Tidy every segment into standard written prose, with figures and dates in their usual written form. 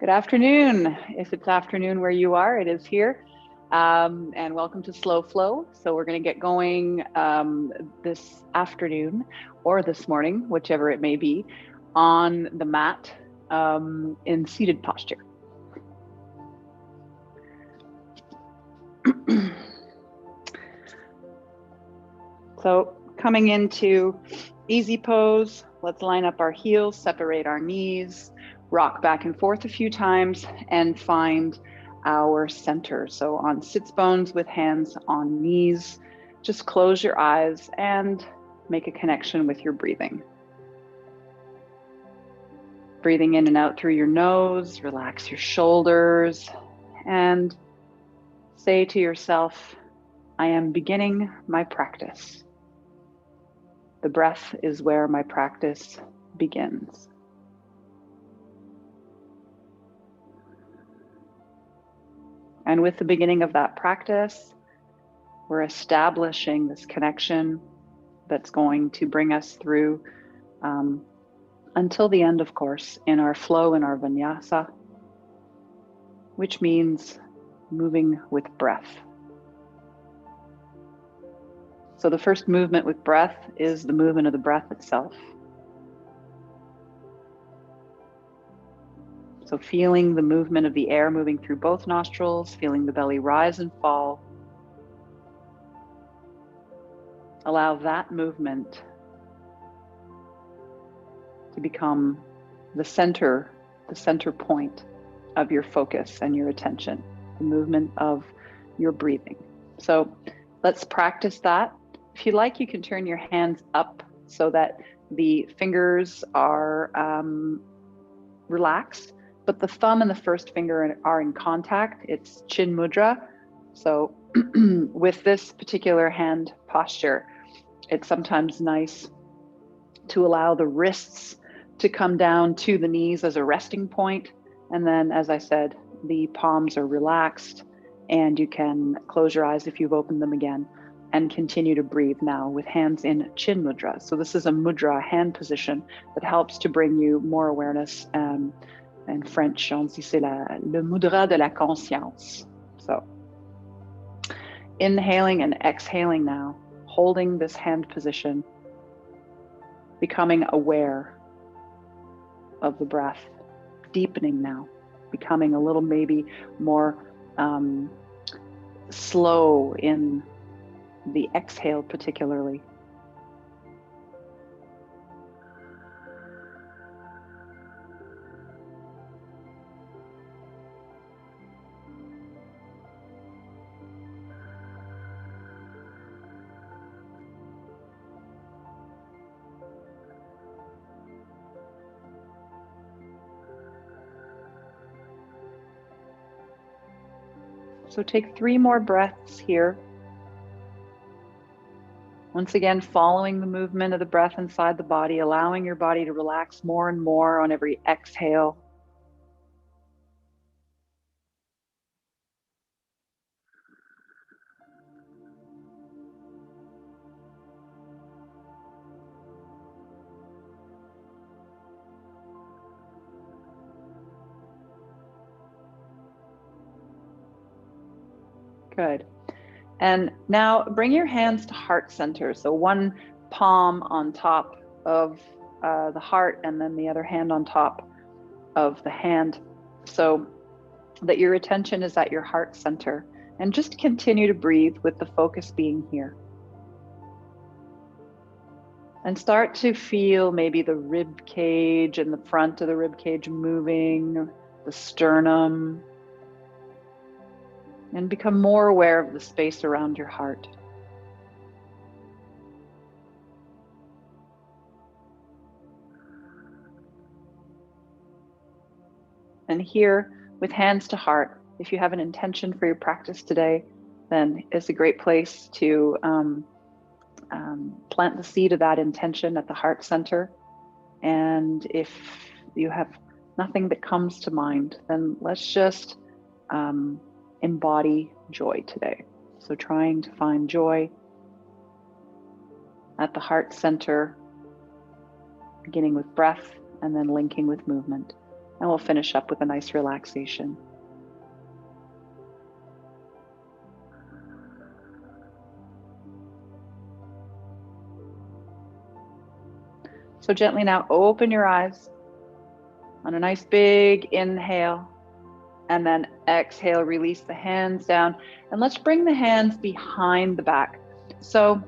Good afternoon. If it's afternoon where you are, it is here. And welcome to Slow Flow. So we're going to get going this afternoon or this morning, whichever it may be, on the mat in seated posture. So coming into easy pose, let's line up our heels, separate our knees, rock back and forth a few times and find our center. So on sits bones with hands on knees, just close your eyes and make a connection with your breathing. Breathing in and out through your nose, relax your shoulders and say to yourself, I am beginning my practice. The breath is where my practice begins. And with the beginning of that practice, we're establishing this connection that's going to bring us through until the end, of course, in our flow, in our vinyasa, which means moving with breath. So the first movement with breath is the movement of the breath itself. So feeling the movement of the air moving through both nostrils, feeling the belly rise and fall. Allow that movement to become the center point of your focus and your attention, the movement of your breathing. So let's practice that. If you like, you can turn your hands up so that the fingers are relaxed, but the thumb and the first finger are in contact. It's chin mudra. So with this particular hand posture, it's sometimes nice to allow the wrists to come down to the knees as a resting point. And then, as I said, the palms are relaxed and you can close your eyes if you've opened them again and continue to breathe now with hands in chin mudra. So this is a mudra hand position that helps to bring you more awareness. In French, on dit c'est le mudra de la conscience. So inhaling and exhaling now, holding this hand position, becoming aware of the breath, deepening now, becoming a little maybe more slow in the exhale particularly. So take 3 more breaths here. Once again, following the movement of the breath inside the body, allowing your body to relax more and more on every exhale. Good. And now bring your hands to heart center. So one palm on top of the heart and then the other hand on top of the hand, so that your attention is at your heart center. And just continue to breathe with the focus being here. And start to feel maybe the rib cage and the front of the rib cage moving, the sternum, and become more aware of the space around your heart. And here, with hands to heart, if you have an intention for your practice today, then it's a great place to plant the seed of that intention at the heart center. And if you have nothing that comes to mind, then let's just embody joy today. So trying to find joy at the heart center, beginning with breath and then linking with movement. And we'll finish up with a nice relaxation. So gently now open your eyes on a nice big inhale, and then exhale, release the hands down, and let's bring the hands behind the back. So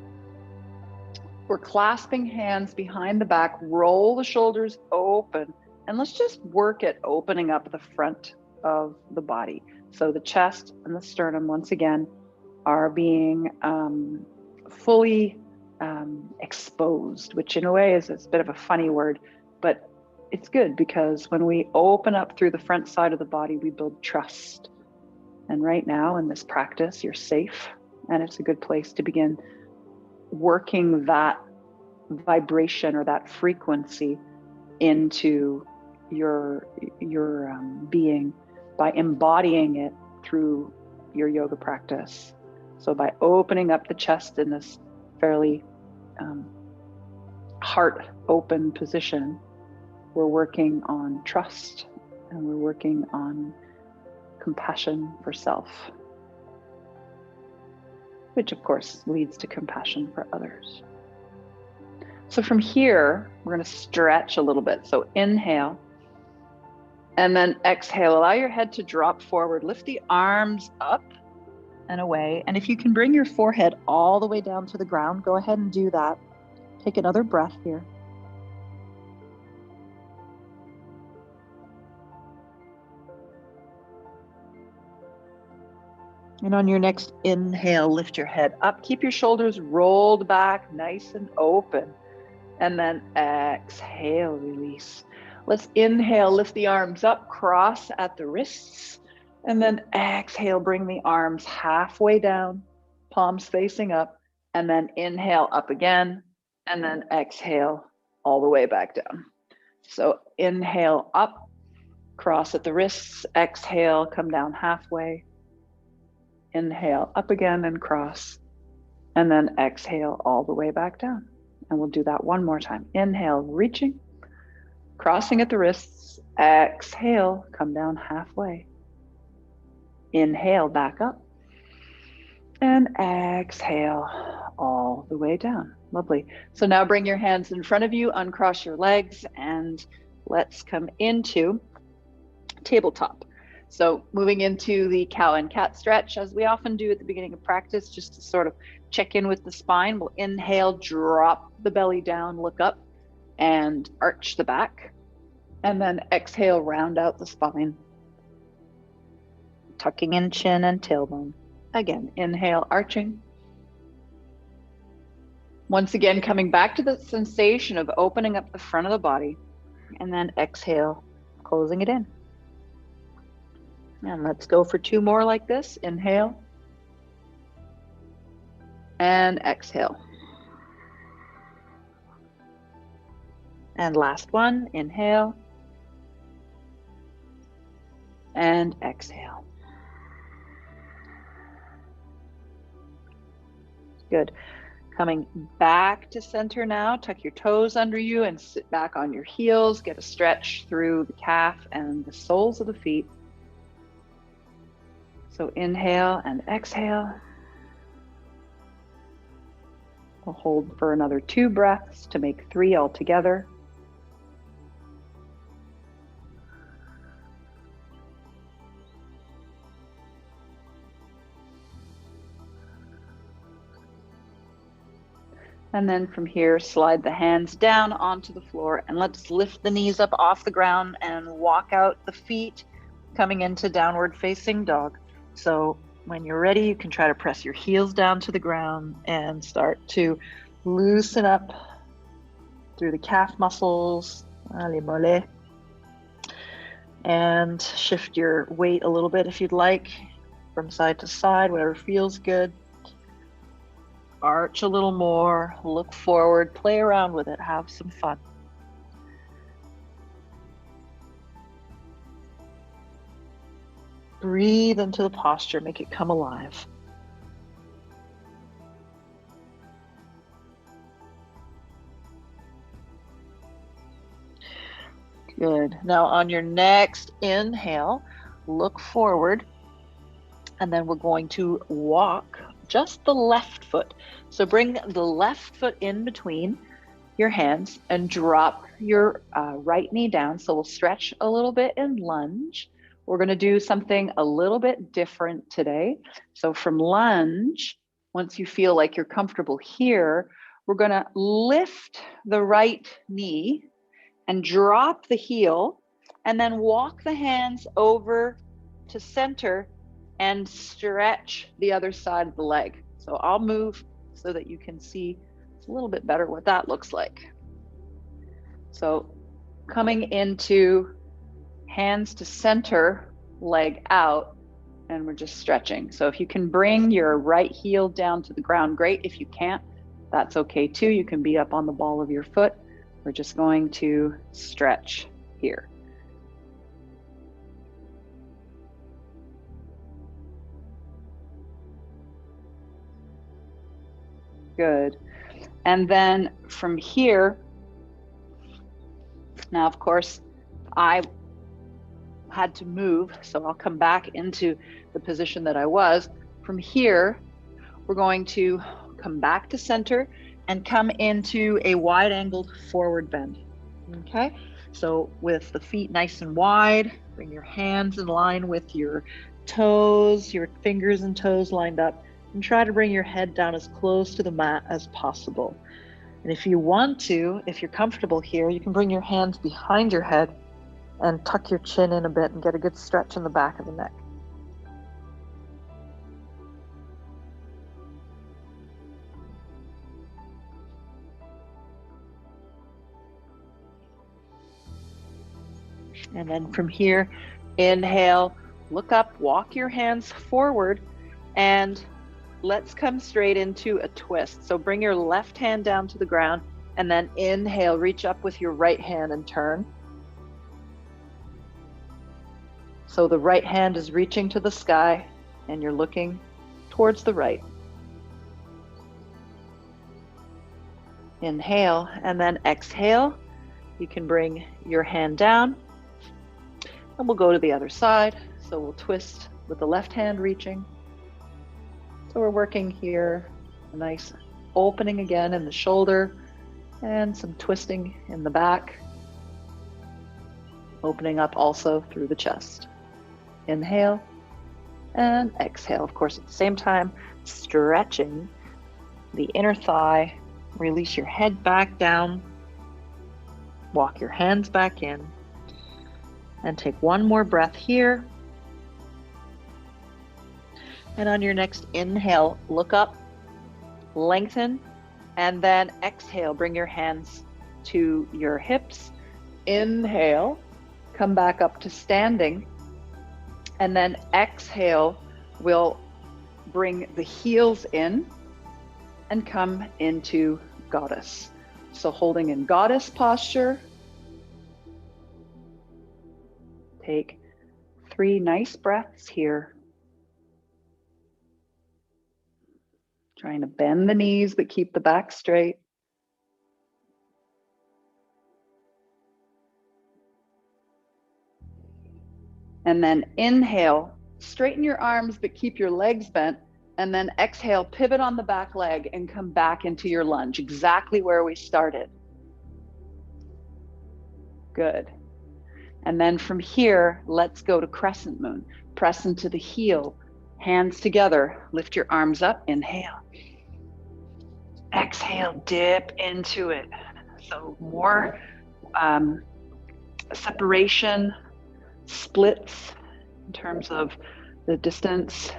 we're clasping hands behind the back, roll the shoulders open, and let's just work at opening up the front of the body. So the chest and the sternum, once again, are being fully exposed, which in a way is a bit of a funny word, but it's good because when we open up through the front side of the body, we build trust. And right now in this practice, you're safe, and it's a good place to begin working that vibration or that frequency into your being by embodying it through your yoga practice. So by opening up the chest in this fairly heart open position, we're working on trust, and we're working on compassion for self, which of course leads to compassion for others. So from here, we're going to stretch a little bit. So inhale, and then exhale. Allow your head to drop forward. Lift the arms up and away. And if you can bring your forehead all the way down to the ground, go ahead and do that. Take another breath here. And on your next inhale, lift your head up. Keep your shoulders rolled back, nice and open. And then exhale, release. Let's inhale, lift the arms up, cross at the wrists. And then exhale, bring the arms halfway down, palms facing up. And then inhale, up again. And then exhale, all the way back down. So inhale, up, cross at the wrists. Exhale, come down halfway. Inhale, up again and cross. And then exhale, all the way back down. And we'll do that one more time. Inhale, reaching, crossing at the wrists. Exhale, come down halfway. Inhale, back up. And exhale, all the way down. Lovely. So now bring your hands in front of you, uncross your legs, and let's come into tabletop. So moving into the cow and cat stretch, as we often do at the beginning of practice, just to sort of check in with the spine. We'll inhale, drop the belly down, look up, and arch the back. And then exhale, round out the spine, tucking in chin and tailbone. Again, inhale, arching. Once again, coming back to the sensation of opening up the front of the body. And then exhale, closing it in. And let's go for two more like this. Inhale. And exhale. And last one, inhale. And exhale. Good. Coming back to center now, tuck your toes under you and sit back on your heels. Get a stretch through the calf and the soles of the feet. So inhale and exhale. We'll hold for another 2 breaths to make 3 altogether. And then from here, slide the hands down onto the floor, and let's lift the knees up off the ground and walk out the feet, coming into downward facing dog. So when you're ready, you can try to press your heels down to the ground and start to loosen up through the calf muscles, les mollets, and shift your weight a little bit if you'd like, from side to side, whatever feels good. Arch a little more, look forward, play around with it, have some fun. Breathe into the posture, make it come alive. Good. Now on your next inhale, look forward, and then we're going to walk just the left foot. So bring the left foot in between your hands and drop your right knee down. So we'll stretch a little bit and lunge. We're going to do something a little bit different today. So from lunge, once you feel like you're comfortable here, we're going to lift the right knee and drop the heel, and then walk the hands over to center and stretch the other side of the leg. So I'll move so that you can see a little bit better what that looks like. So coming into hands to center, leg out, and we're just stretching. So if you can bring your right heel down to the ground, great. If you can't, that's okay too. You can be up on the ball of your foot. We're just going to stretch here. Good. And then from here, now of course, I had to move, so I'll come back into the position that I was. From here, we're going to come back to center and come into a wide angled forward bend. Okay, so with the feet nice and wide, bring your hands in line with your toes, your fingers and toes lined up, and try to bring your head down as close to the mat as possible. And if you want to, if you're comfortable here, you can bring your hands behind your head and tuck your chin in a bit and get a good stretch in the back of the neck. And then from here, inhale, look up, walk your hands forward, and let's come straight into a twist. So bring your left hand down to the ground, and then inhale, reach up with your right hand and turn. So the right hand is reaching to the sky, and you're looking towards the right. Inhale, and then exhale. You can bring your hand down, and we'll go to the other side. So we'll twist with the left hand reaching. So we're working here, a nice opening again in the shoulder and some twisting in the back. Opening up also through the chest. Inhale and exhale. Of course, at the same time, stretching the inner thigh. Release your head back down. Walk your hands back in. And take one more breath here. And on your next inhale, look up, lengthen, and then exhale. Bring your hands to your hips. Inhale, come back up to standing. And then exhale, we'll bring the heels in and come into goddess. So holding in goddess posture. Take 3 nice breaths here. Trying to bend the knees but keep the back straight. And then inhale, straighten your arms but keep your legs bent. And then exhale, pivot on the back leg and come back into your lunge, exactly where we started. Good. And then from here, let's go to crescent moon. Press into the heel, hands together, lift your arms up, inhale. Exhale, dip into it. So more separation, splits in terms of the distance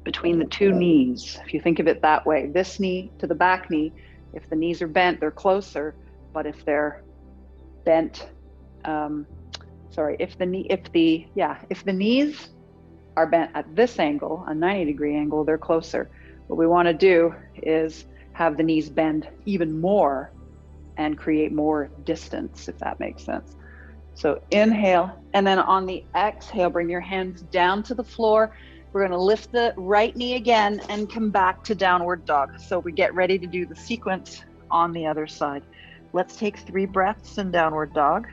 between the 2 knees. If you think of it that way, this knee to the back knee, if the knees are bent, they're closer, but if they're bent, if the knees are bent at this angle, a 90-degree angle, they're closer. What we want to do is have the knees bend even more and create more distance, if that makes sense. So inhale, and then on the exhale, bring your hands down to the floor. We're going to lift the right knee again and come back to downward dog. So we get ready to do the sequence on the other side. Let's take 3 breaths in downward dog.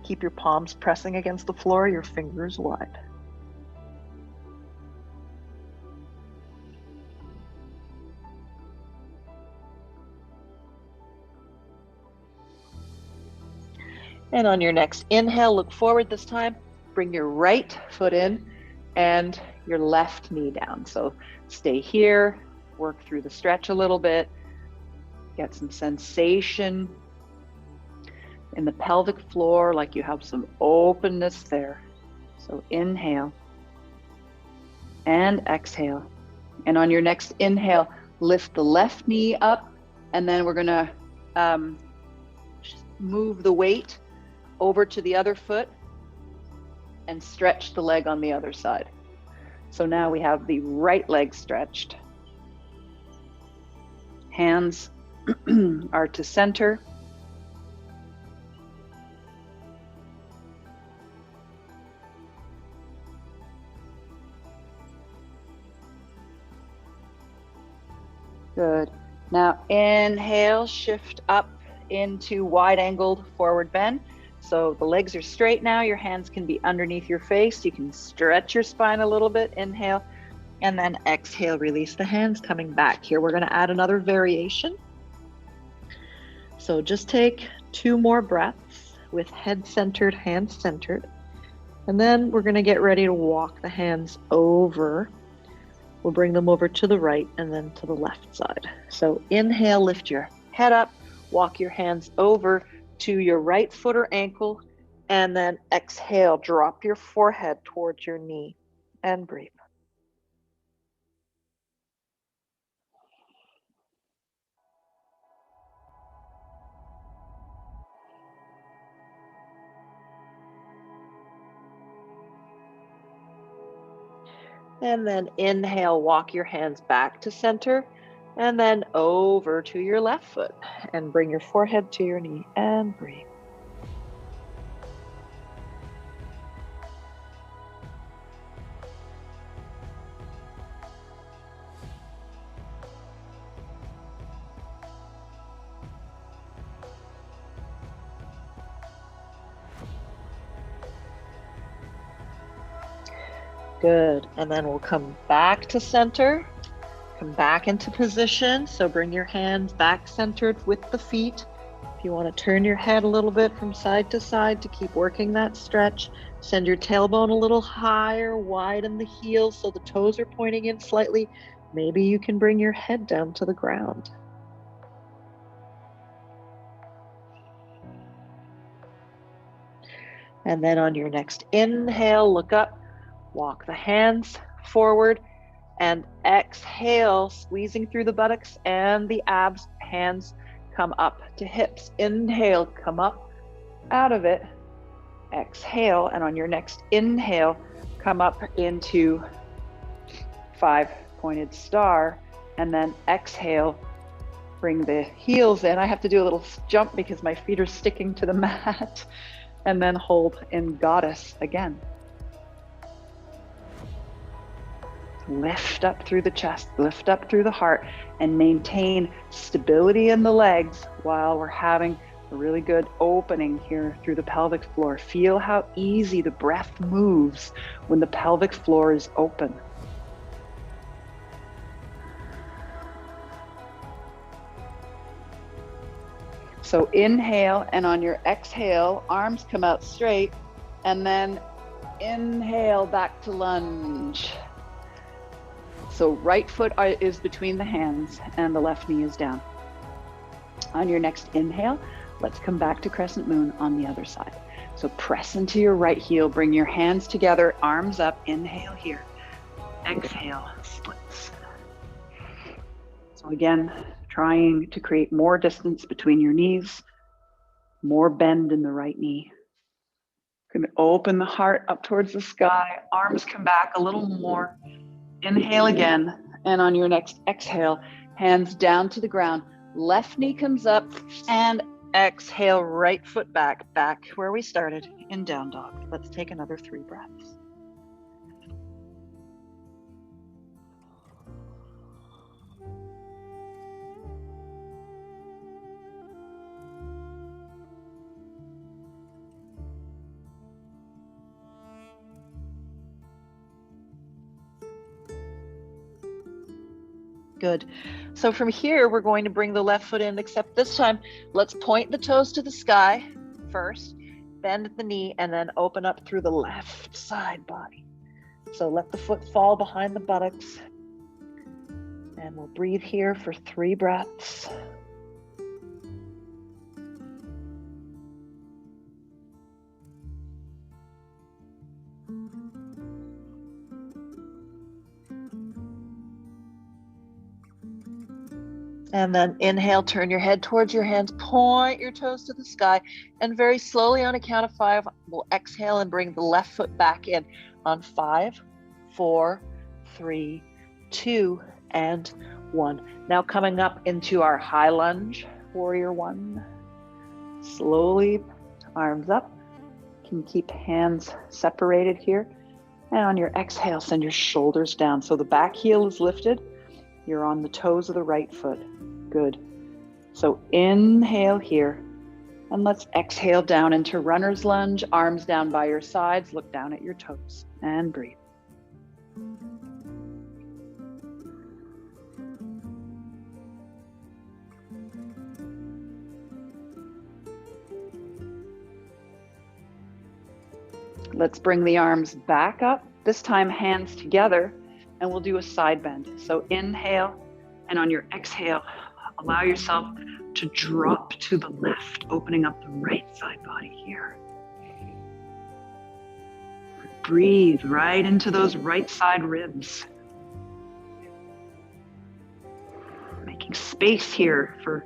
Keep your palms pressing against the floor, your fingers wide. And on your next inhale, look forward this time. Bring your right foot in and your left knee down. So stay here, work through the stretch a little bit, get some sensation in the pelvic floor, like you have some openness there. So inhale and exhale. And on your next inhale, lift the left knee up, and then we're gonna move the weight over to the other foot and stretch the leg on the other side. So now we have the right leg stretched. Hands are to center. Good. Now inhale, shift up into wide angled forward bend. So the legs are straight now. Your hands can be underneath your face. You can stretch your spine a little bit. Inhale, and then exhale, release the hands, coming back here. We're going to add another variation. So just take 2 more breaths with head centered, hands centered. And then we're going to get ready to walk the hands over. We'll bring them over to the right and then to the left side. So inhale, lift your head up, walk your hands over to your right foot or ankle, and then exhale, drop your forehead towards your knee and breathe. And then inhale, walk your hands back to center, and then over to your left foot, and bring your forehead to your knee and breathe. Good. And then we'll come back to center, come back into position. So bring your hands back centered with the feet. If you want to turn your head a little bit from side to side to keep working that stretch, send your tailbone a little higher, widen the heels so the toes are pointing in slightly. Maybe you can bring your head down to the ground. And then on your next inhale, look up, walk the hands forward, and exhale, squeezing through the buttocks and the abs. Hands come up to hips. Inhale, come up out of it. Exhale, and on your next inhale, come up into 5-pointed star, and then exhale, bring the heels in. I have to do a little jump because my feet are sticking to the mat, and then hold in goddess again. Lift up through the chest, lift up through the heart, and maintain stability in the legs while we're having a really good opening here through the pelvic floor. Feel how easy the breath moves when the pelvic floor is open. So inhale, and on your exhale, arms come out straight, and then inhale back to lunge. So right foot is between the hands and the left knee is down. On your next inhale, let's come back to crescent moon on the other side. So press into your right heel, bring your hands together, arms up, inhale here. Exhale, splits. So again, trying to create more distance between your knees, more bend in the right knee. Going to open the heart up towards the sky, arms come back a little more. Inhale again, and on your next exhale, hands down to the ground, left knee comes up, and exhale, right foot back where we started in down dog. Let's take another 3 breaths. Good. So from here, we're going to bring the left foot in, except this time, let's point the toes to the sky first, bend at the knee, and then open up through the left side body. So let the foot fall behind the buttocks. And we'll breathe here for 3 breaths. And then inhale, turn your head towards your hands, point your toes to the sky, and very slowly on a count of 5, we'll exhale and bring the left foot back in on 5, 4, 3, 2, and 1. Now coming up into our high lunge, warrior 1. Slowly, arms up. You can keep hands separated here. And on your exhale, send your shoulders down. So the back heel is lifted. You're on the toes of the right foot. Good. So inhale here. And let's exhale down into runner's lunge. Arms down by your sides. Look down at your toes and breathe. Let's bring the arms back up. This time hands together, and we'll do a side bend. So inhale, and on your exhale, allow yourself to drop to the left, opening up the right side body here. Breathe right into those right side ribs. Making space here for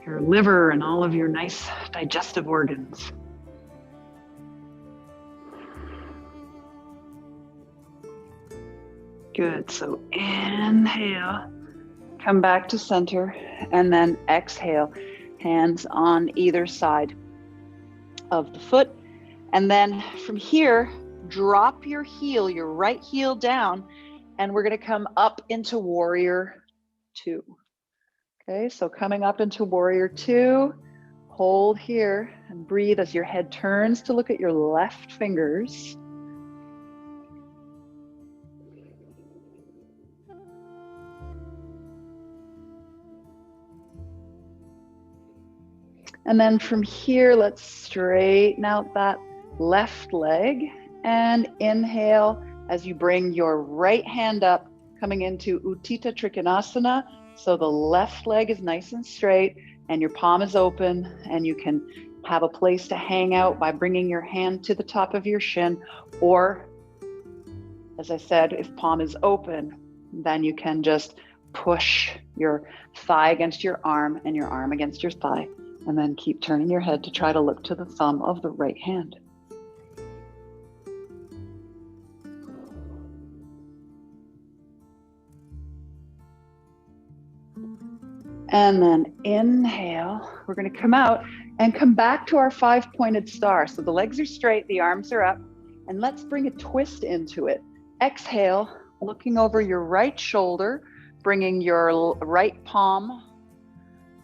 your liver and all of your nice digestive organs. Good, so inhale, come back to center, and then exhale, hands on either side of the foot. And then from here, drop your heel, your right heel down, and we're gonna come up into warrior 2. Okay, so coming up into warrior 2, hold here and breathe as your head turns to look at your left fingers. And then from here, let's straighten out that left leg and inhale as you bring your right hand up, coming into Utthita Trikonasana. So the left leg is nice and straight and your palm is open, and you can have a place to hang out by bringing your hand to the top of your shin, or as I said, if palm is open, then you can just push your thigh against your arm and your arm against your thigh. And then keep turning your head to try to look to the thumb of the right hand. And then inhale, we're going to come out and come back to our 5-pointed star. So the legs are straight, the arms are up, and let's bring a twist into it. Exhale, looking over your right shoulder, bringing your right palm,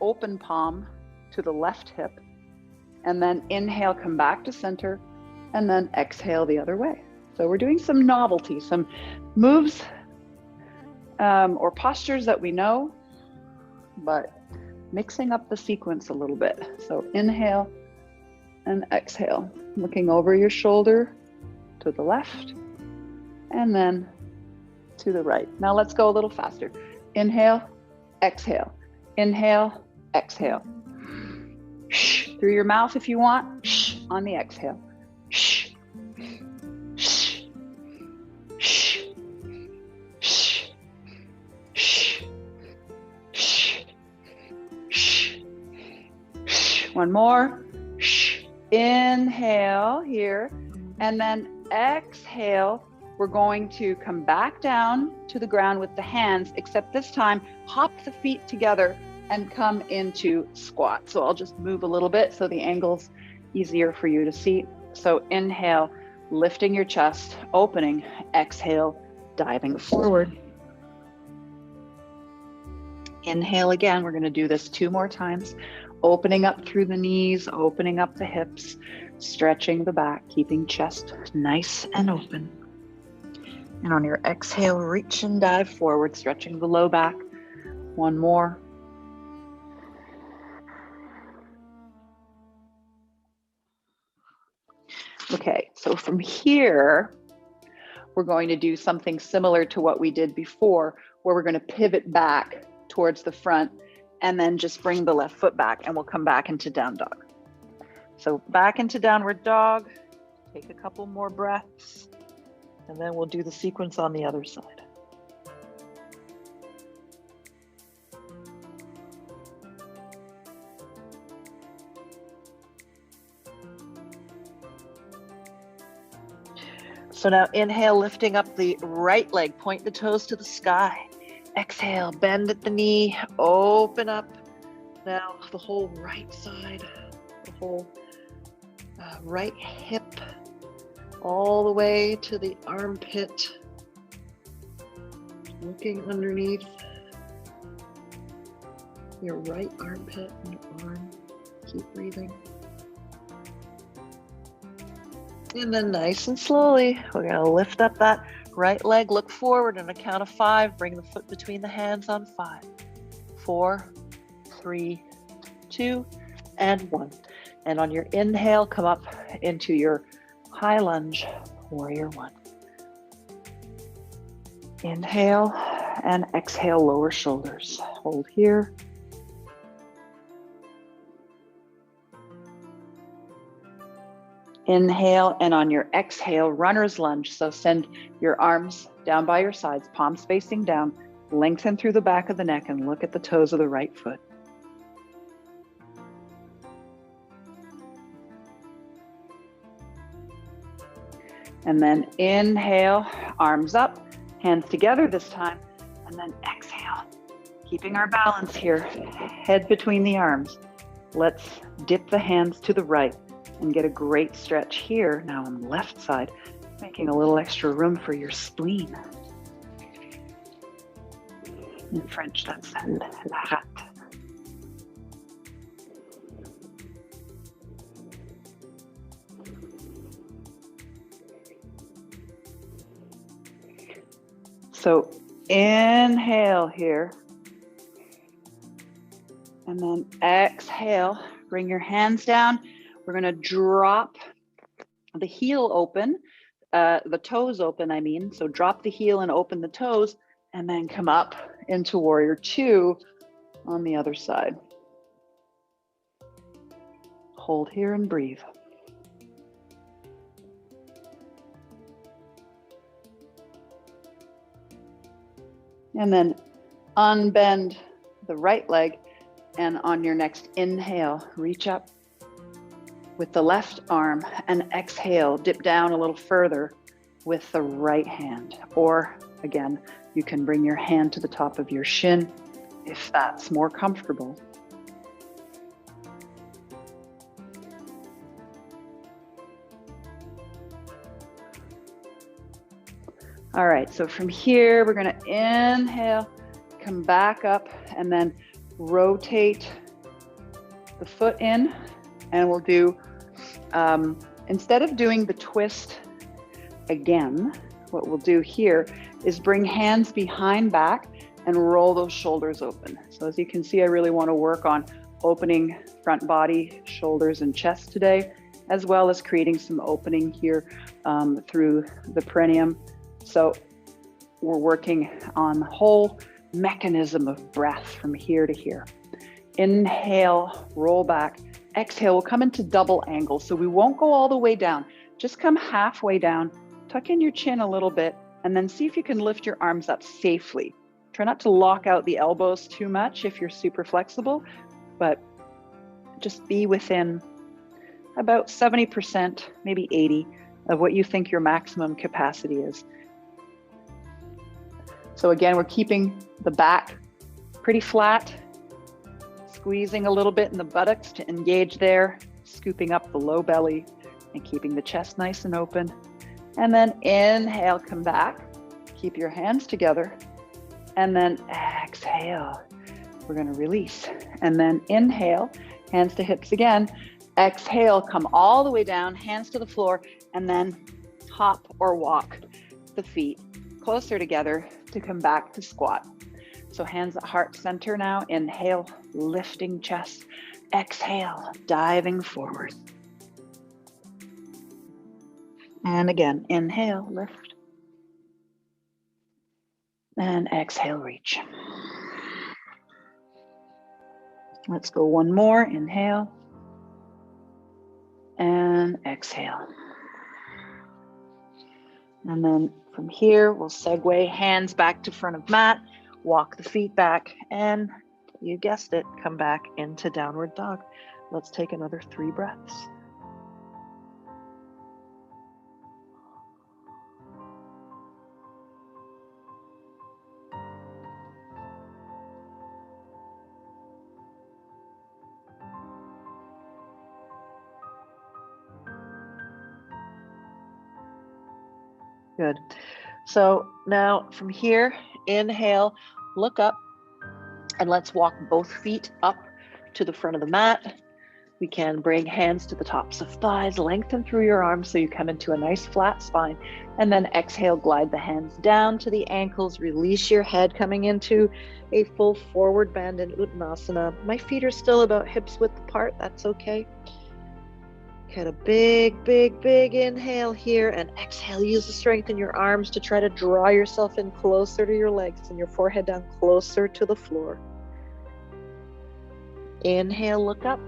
open palm, to the left hip, and then inhale, come back to center, and then exhale the other way. So we're doing some novelty, some moves or postures that we know, but mixing up the sequence a little bit. So inhale and exhale, looking over your shoulder to the left, and then to the right. Now let's go a little faster. Inhale, exhale, inhale, exhale. Shh, through your mouth if you want. Shh, on the exhale. Shh, shh, shh, shh, shh, shh, shh, shh. One more. Shh. Inhale here, and then exhale. We're going to come back down to the ground with the hands, except this time, hop the feet together and come into squat. So I'll just move a little bit so the angle's easier for you to see. So inhale, lifting your chest, opening, exhale, diving forward. Inhale again, we're gonna do this 2 more times. Opening up through the knees, opening up the hips, stretching the back, keeping chest nice and open. And on your exhale, reach and dive forward, stretching the low back, One more. Okay, so from here, we're going to do something similar to what we did before, where we're going to pivot back towards the front and then just bring the left foot back, and we'll come back into down dog. So back into downward dog, take a couple more breaths, and then we'll do the sequence on the other side. So now inhale, lifting up the right leg, point the toes to the sky. Exhale, bend at the knee, open up. Now the whole right side, the whole right hip, all the way to the armpit. Looking underneath your right armpit and arm. Keep breathing. And then nice and slowly, we're going to lift up that right leg, look forward, and on a count of 5, bring the foot between the hands on 5, 4, 3, 2, and 1. And on your inhale, come up into your high lunge, warrior 1. Inhale and exhale, lower shoulders. Hold here. Inhale, and on your exhale, runner's lunge. So send your arms down by your sides, palms facing down, lengthen through the back of the neck, and look at the toes of the right foot. And then inhale, arms up, hands together this time, and then exhale, keeping our balance here, head between the arms. Let's dip the hands to the right and get a great stretch here. Now on the left side, making a little extra room for your spleen. In French, that's la rate. So inhale here, and then exhale, bring your hands down. We're going to drop the heel open, the toes open, I mean. So drop the heel and open the toes, and then come up into warrior 2 on the other side. Hold here and breathe. And then unbend the right leg, and on your next inhale, reach up with the left arm, and exhale, dip down a little further with the right hand. Or again, you can bring your hand to the top of your shin if that's more comfortable. All right, so from here, we're gonna inhale, come back up, and then rotate the foot in, and we'll do, instead of doing the twist again, what we'll do here is bring hands behind back and roll those shoulders open. So as you can see, I really want to work on opening front body, shoulders, and chest today, as well as creating some opening here through the perineum. So we're working on the whole mechanism of breath from here to here. Inhale, roll back. Exhale, we'll come into double angle. So we won't go all the way down. Just come halfway down, tuck in your chin a little bit, and then see if you can lift your arms up safely. Try not to lock out the elbows too much if you're super flexible, but just be within about 70%, maybe 80% of what you think your maximum capacity is. So again, we're keeping the back pretty flat, squeezing a little bit in the buttocks to engage there, scooping up the low belly and keeping the chest nice and open. And then inhale, come back, keep your hands together, and then exhale. We're gonna release. And then inhale, hands to hips again. Exhale, come all the way down, hands to the floor, and then hop or walk the feet closer together to come back to squat. So hands at heart center now. Inhale, lifting chest. Exhale, diving forward. And again, inhale, lift. And exhale, reach. Let's go one more. Inhale. And exhale. And then from here, we'll segue hands back to front of mat, walk the feet back, and you guessed it, come back into downward dog. Let's take another 3 breaths. Good. So now from here, inhale, look up, and let's walk both feet up to the front of the mat. We can bring hands to the tops of thighs, lengthen through your arms so you come into a nice flat spine, and then exhale, glide the hands down to the ankles, release your head, coming into a full forward bend in Uttanasana. My feet are still about hips width apart, that's okay. Get a big, big, big inhale here, and exhale, use the strength in your arms to try to draw yourself in closer to your legs and your forehead down closer to the floor. Inhale, look up.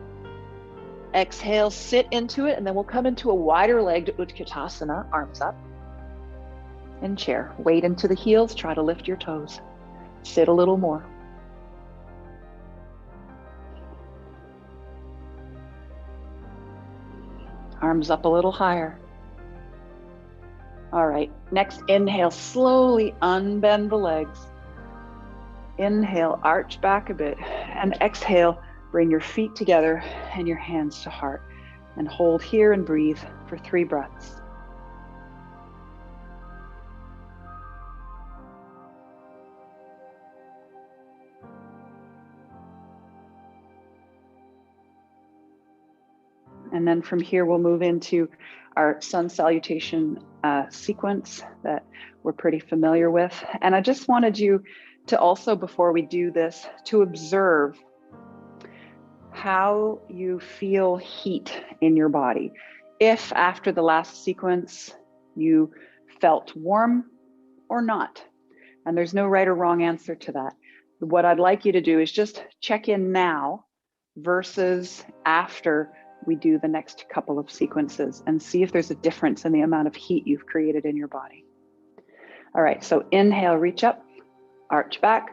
Exhale, sit into it, and then we'll come into a wider legged Utkatasana, arms up, and chair. Weight into the heels, try to lift your toes. Sit a little more. Arms up a little higher. All right, next inhale, slowly unbend the legs. Inhale, arch back a bit, and exhale, bring your feet together and your hands to heart, and hold here and breathe for 3 breaths. And then from here, we'll move into our sun salutation sequence that we're pretty familiar with. And I just wanted you to also, before we do this, to observe how you feel heat in your body. If after the last sequence, you felt warm or not. And there's no right or wrong answer to that. What I'd like you to do is just check in now versus after we do the next couple of sequences and see if there's a difference in the amount of heat you've created in your body. All right, so inhale, reach up, arch back.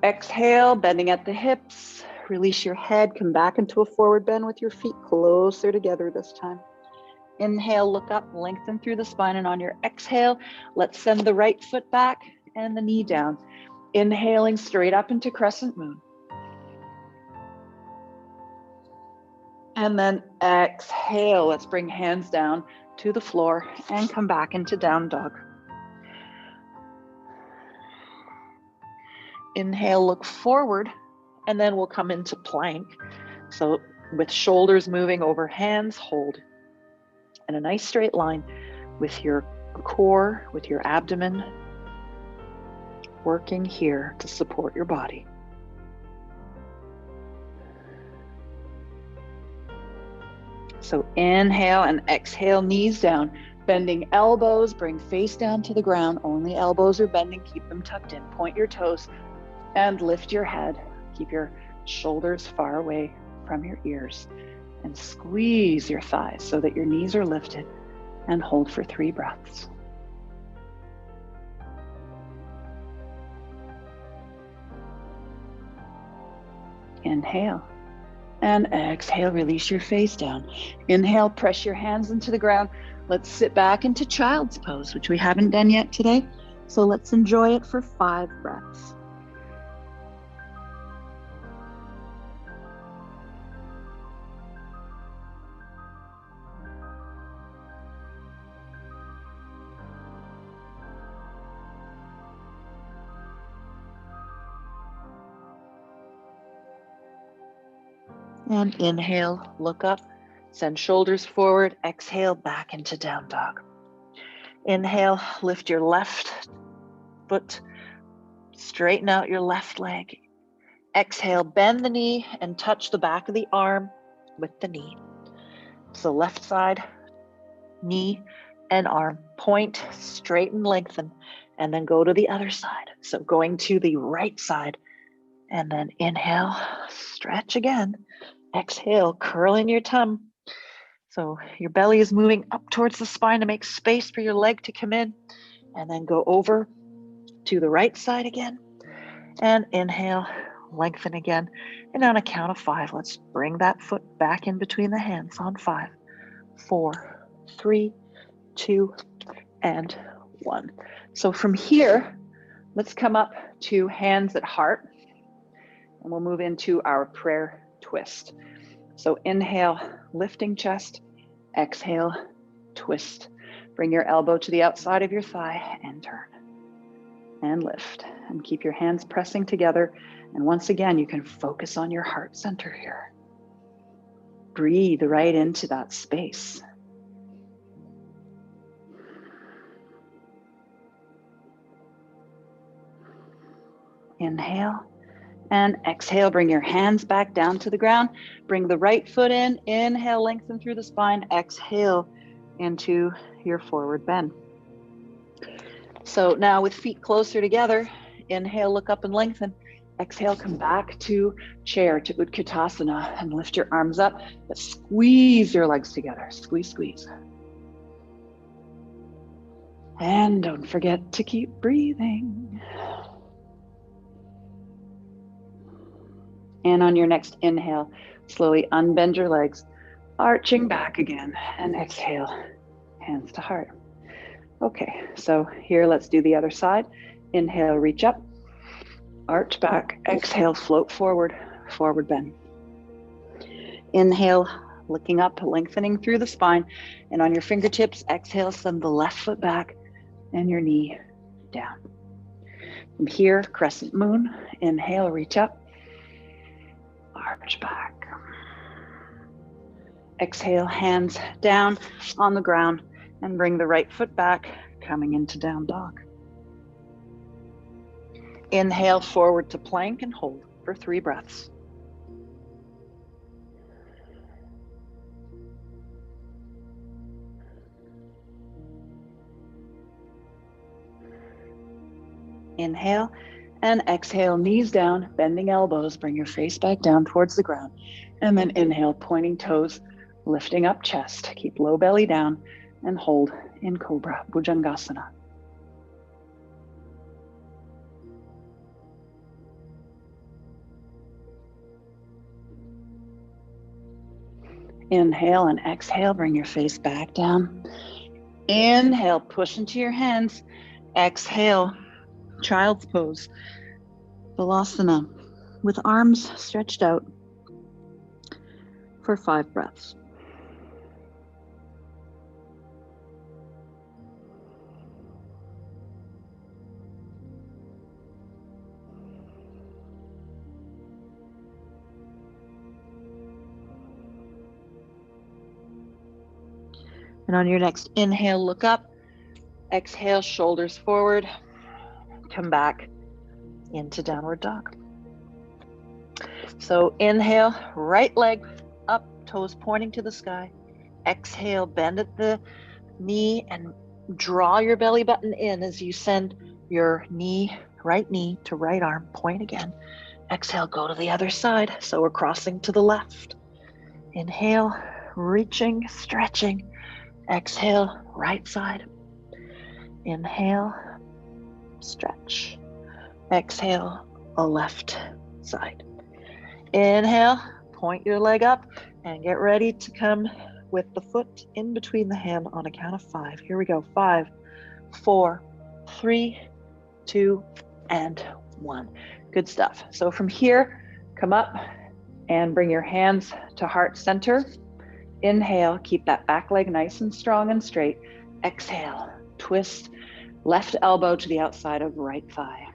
Exhale, bending at the hips, release your head, come back into a forward bend with your feet closer together this time. Inhale, look up, lengthen through the spine, and on your exhale, let's send the right foot back and the knee down. Inhaling straight up into crescent moon. And then exhale, let's bring hands down to the floor and come back into down dog. Inhale, look forward, and then we'll come into plank. So with shoulders moving over hands, hold in a nice straight line with your core, with your abdomen, working here to support your body. So inhale and exhale, knees down, bending elbows, bring face down to the ground. Only elbows are bending, keep them tucked in. Point your toes and lift your head. Keep your shoulders far away from your ears and squeeze your thighs so that your knees are lifted, and hold for 3 breaths. Inhale. And exhale, release your face down. Inhale, press your hands into the ground. Let's sit back into child's pose, which we haven't done yet today. So let's enjoy it for 5 breaths. And inhale, look up, send shoulders forward, exhale, back into down dog. Inhale, lift your left foot Straighten out your left leg. Exhale, bend the knee and touch the back of the arm with the knee. So left side, knee and arm. Point, straighten, lengthen, and then go to the other side. So going to the right side, and then inhale, stretch again. Exhale, curl in your tum. So your belly is moving up towards the spine to make space for your leg to come in, and then go over to the right side again. And inhale, lengthen again. And on a count of 5, let's bring that foot back in between the hands on 5, 4, 3, 2, and 1. So from here, let's come up to hands at heart, and we'll move into our prayer twist. So inhale, lifting chest, exhale, twist. Bring your elbow to the outside of your thigh and turn and lift, and keep your hands pressing together. And once again, you can focus on your heart center here. Breathe right into that space. Inhale and exhale. Bring your hands back down to the ground. Bring the right foot in. Inhale, lengthen through the spine. Exhale into your forward bend. So now with feet closer together, inhale, look up and lengthen. Exhale, come back to chair, to Utkatasana, and lift your arms up, but squeeze your legs together. Squeeze, squeeze. And don't forget to keep breathing. And on your next inhale, slowly unbend your legs, arching back again, and exhale, hands to heart. Okay, so here let's do the other side. Inhale, reach up, arch back. Exhale, float forward, forward bend. Inhale, looking up, lengthening through the spine. And on your fingertips, exhale, send the left foot back and your knee down. From here, crescent moon. Inhale, reach up, arch back. Exhale, hands down on the ground, and bring the right foot back, coming into down dog. Inhale, forward to plank and hold for 3 breaths. Inhale and exhale, knees down, bending elbows, bring your face back down towards the ground. And then inhale, pointing toes, lifting up chest, keep low belly down, and hold in Cobra, Bhujangasana. Inhale and exhale, bring your face back down. Inhale, push into your hands. Exhale, child's pose, Balasana, with arms stretched out for 5 breaths. And on your next inhale, look up. Exhale, shoulders forward. Come back into downward dog. So inhale, right leg up, toes pointing to the sky. Exhale, bend at the knee and draw your belly button in as you send your knee, right knee to right arm, point again. Exhale, go to the other side. So we're crossing to the left. Inhale, reaching, stretching. Exhale, right side. Inhale, stretch. Exhale, a left side. Inhale, point your leg up and get ready to come with the foot in between the hand on a count of 5. Here we go. 5, 4, 3, 2, and 1. Good stuff. So from here, come up and bring your hands to heart center. Inhale, keep that back leg nice and strong and straight. Exhale, twist left elbow to the outside of right thigh.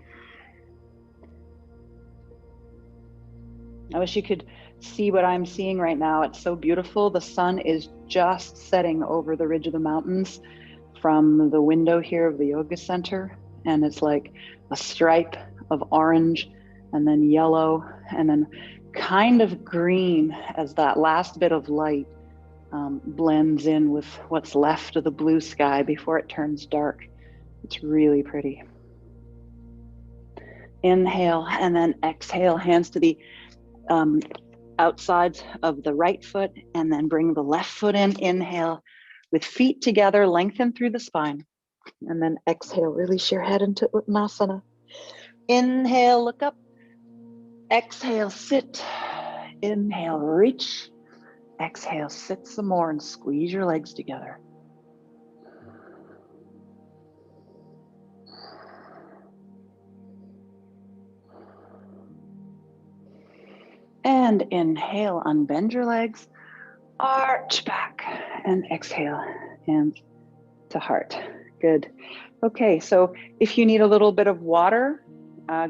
I wish you could see what I'm seeing right now. It's so beautiful. The sun is just setting over the ridge of the mountains from the window here of the yoga center. And it's like a stripe of orange and then yellow and then kind of green as that last bit of light blends in with what's left of the blue sky before it turns dark. It's really pretty. Inhale and then exhale, hands to the outsides of the right foot, and then bring the left foot in. Inhale with feet together, lengthen through the spine. And then exhale, release your head into Uttanasana. Inhale, look up. Exhale, sit. Inhale, reach. Exhale, sit some more and squeeze your legs together. And inhale, unbend your legs, arch back, and exhale, hands to heart. Good. Okay, so if you need a little bit of water,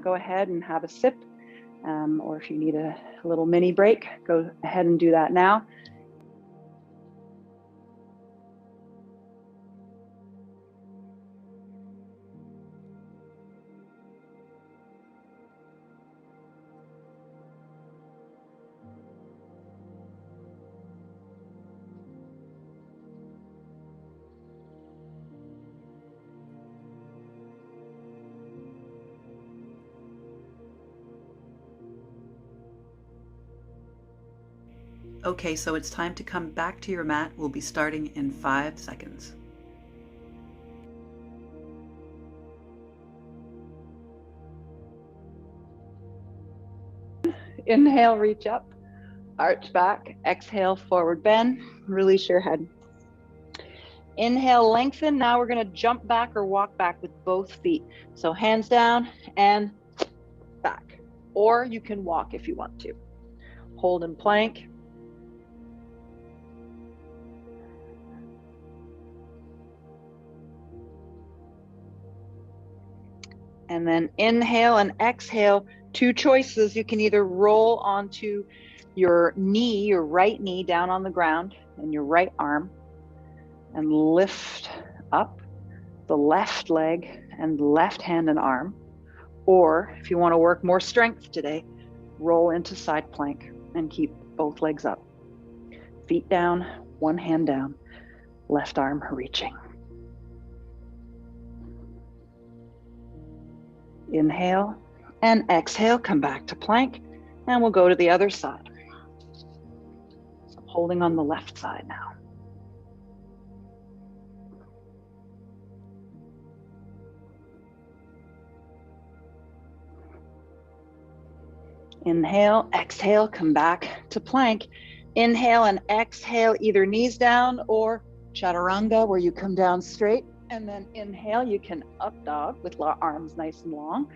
go ahead and have a sip. Or if you need a little mini break, go ahead and do that now. Okay, so it's time to come back to your mat. We'll be starting in 5 seconds. Inhale, reach up, arch back. Exhale, forward bend, release your head. Inhale, lengthen. Now we're going to jump back or walk back with both feet. So hands down and back. Or you can walk if you want to. Hold in plank. And then inhale and exhale, 2 choices. You can either roll onto your knee, your right knee down on the ground and your right arm and lift up the left leg and left hand and arm. Or if you want to work more strength today, roll into side plank and keep both legs up. Feet down, one hand down, left arm reaching. Inhale and exhale, come back to plank, and we'll go to the other side. So holding on the left side now. Inhale, exhale, come back to plank. Inhale and exhale, either knees down or chaturanga, where you come down straight. And then inhale, you can up dog with arms nice and long,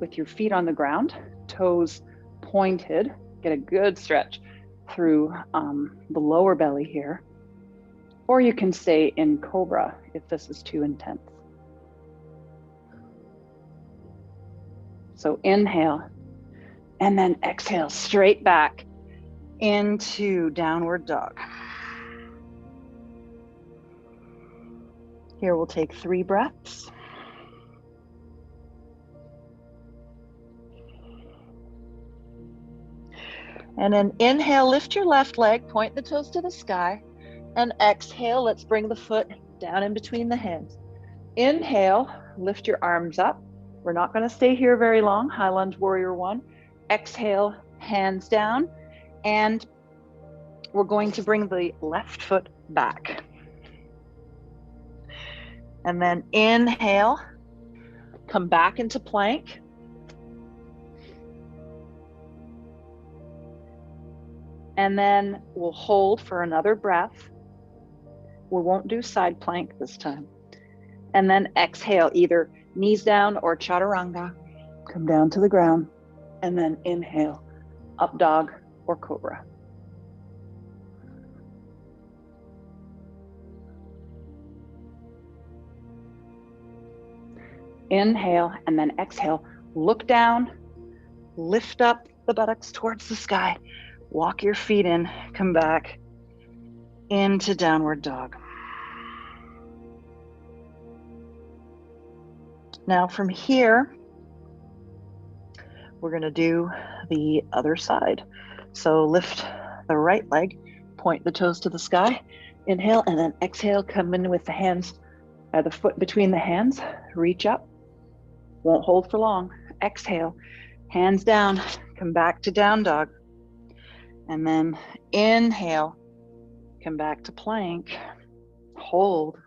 with your feet on the ground, toes pointed. Get a good stretch through the lower belly here. Or you can stay in cobra if this is too intense. So inhale, and then exhale straight back into downward dog. Here we'll take 3 breaths. And then inhale, lift your left leg, point the toes to the sky. And exhale, let's bring the foot down in between the hands. Inhale, lift your arms up. We're not going to stay here very long. High lunge warrior 1. Exhale, hands down. And we're going to bring the left foot back. And then inhale, come back into plank. And then we'll hold for another breath. We won't do side plank this time. And then exhale, either knees down or chaturanga. Come down to the ground. And then inhale, up dog or cobra. Inhale and then exhale. Look down, lift up the buttocks towards the sky. Walk your feet in, come back into downward dog. Now from here, we're going to do the other side. So lift the right leg, point the toes to the sky, inhale, and then exhale, come in with the hands, the foot between the hands, reach up, won't hold for long. Exhale, hands down, come back to down dog. And then inhale, come back to plank, hold.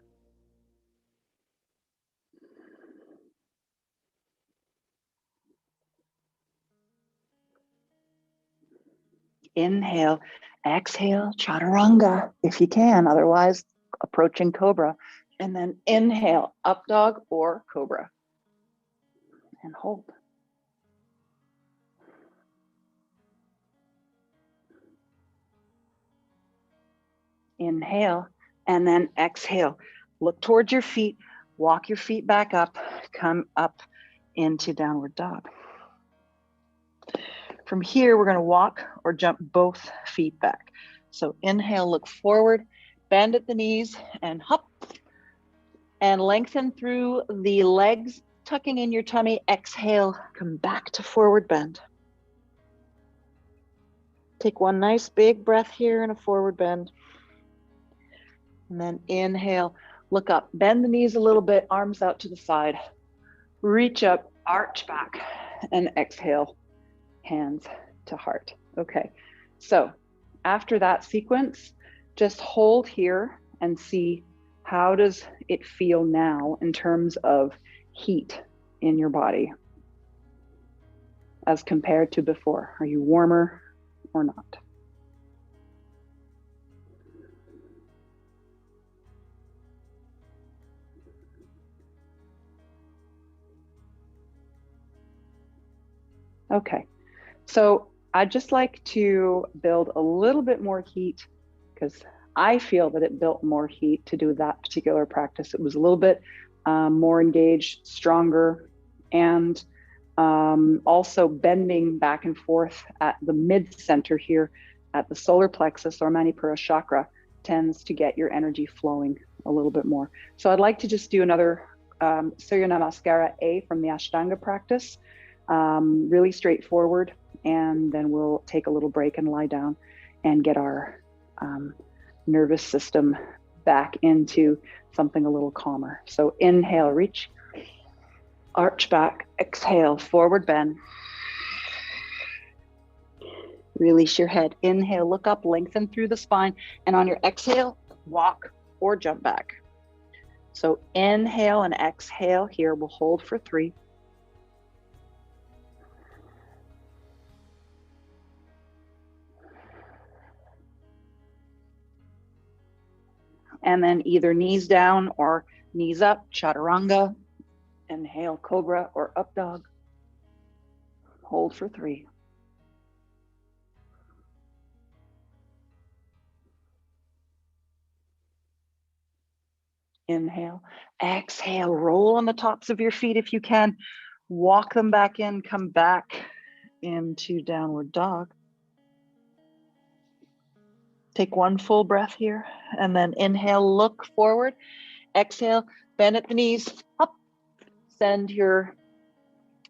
Inhale, exhale, chaturanga if you can, otherwise approaching cobra. And then inhale, up dog or cobra. And hold. Inhale, and then exhale. Look towards your feet, walk your feet back up, come up into downward dog. From here, we're going to walk or jump both feet back. So inhale, look forward, bend at the knees and hop. And lengthen through the legs, tucking in your tummy. Exhale, come back to forward bend. Take one nice big breath here in a forward bend. And then inhale, look up, bend the knees a little bit, arms out to the side. Reach up, arch back, and exhale, hands to heart. Okay, so after that sequence, just hold here and see how does it feel now in terms of heat in your body as compared to before. Are you warmer or not? Okay, so I'd just like to build a little bit more heat because I feel that it built more heat to do that particular practice. It was a little bit more engaged, stronger, and also bending back and forth at the mid-center here at the solar plexus or Manipura chakra tends to get your energy flowing a little bit more. So I'd like to just do another Surya Namaskara A from the Ashtanga practice, really straightforward, and then we'll take a little break and lie down and get our nervous system back into something a little calmer. So inhale, reach, arch back, exhale, forward bend. Release your head. Inhale, look up, lengthen through the spine, and on your exhale, walk or jump back. So inhale and exhale here. We'll hold for 3. And then either knees down or knees up, chaturanga. Inhale, cobra or up dog. Hold for 3. Inhale, exhale, roll on the tops of your feet if you can. Walk them back in, come back into downward dog. Take one full breath here, and then inhale, look forward. Exhale, bend at the knees, up. Send your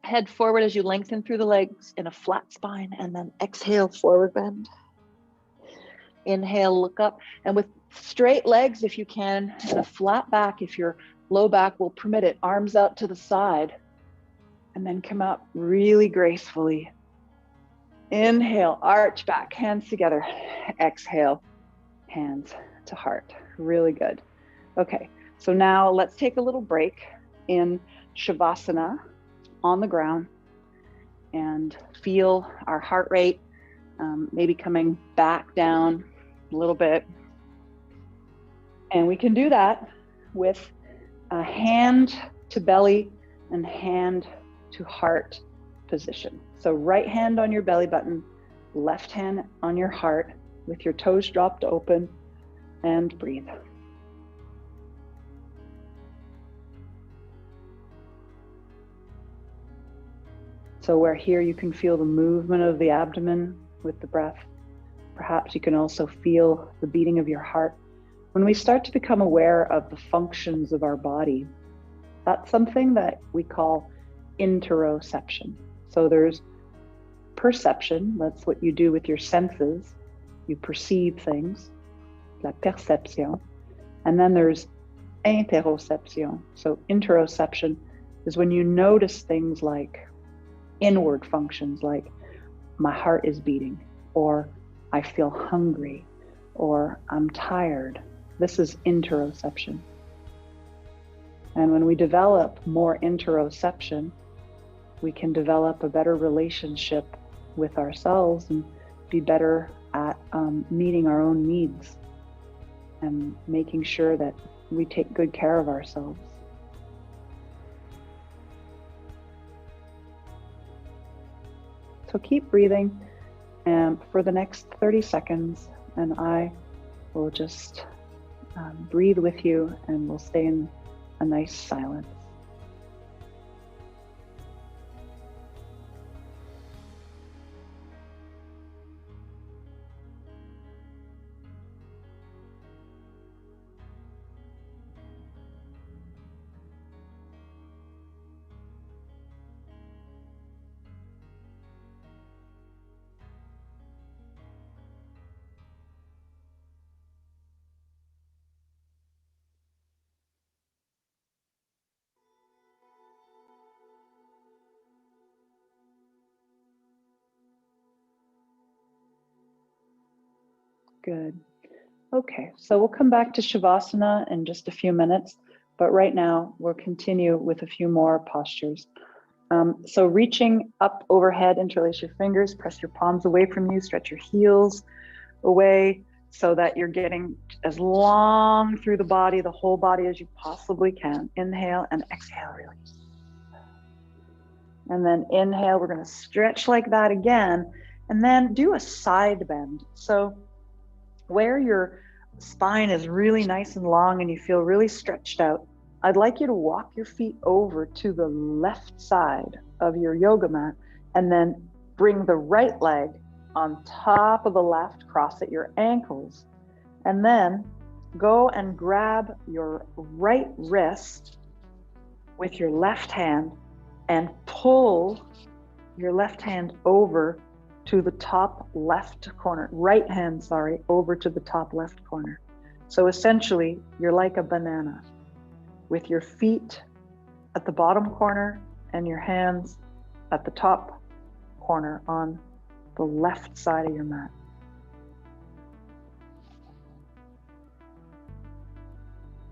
head forward as you lengthen through the legs in a flat spine, and then exhale, forward bend. Inhale, look up, and with straight legs if you can, and a flat back if your low back will permit it, arms out to the side, and then come up really gracefully. Inhale, arch back, hands together. Exhale, hands to heart. Really good. Okay, so now let's take a little break in Shavasana on the ground and feel our heart rate maybe coming back down a little bit. And we can do that with a hand to belly and hand to heart position. So right hand on your belly button, left hand on your heart with your toes dropped open, and breathe. So where here you can feel the movement of the abdomen with the breath. Perhaps you can also feel the beating of your heart. When we start to become aware of the functions of our body, that's something that we call interoception. So there's perception. That's what you do with your senses. You perceive things, la perception. And then there's interoception. So interoception is when you notice things like inward functions, like my heart is beating, or I feel hungry, or I'm tired. This is interoception. And when we develop more interoception, we can develop a better relationship with ourselves and be better at meeting our own needs and making sure that we take good care of ourselves. So keep breathing for the next 30 seconds, and I will just breathe with you, and we'll stay in a nice silence. Good. Okay, so we'll come back to Shavasana in just a few minutes, but right now we'll continue with a few more postures. So reaching up overhead, interlace your fingers, press your palms away from you, stretch your heels away so that you're getting as long through the body, the whole body as you possibly can. Inhale and exhale, release. And then inhale, we're gonna stretch like that again, and then do a side bend. So where your spine is really nice and long and you feel really stretched out, I'd like you to walk your feet over to the left side of your yoga mat and then bring the right leg on top of the left, cross at your ankles, and then go and grab your right wrist with your left hand and pull your left hand over to the top left corner, right hand, sorry, over to the top left corner. So essentially, you're like a banana with your feet at the bottom corner and your hands at the top corner on the left side of your mat.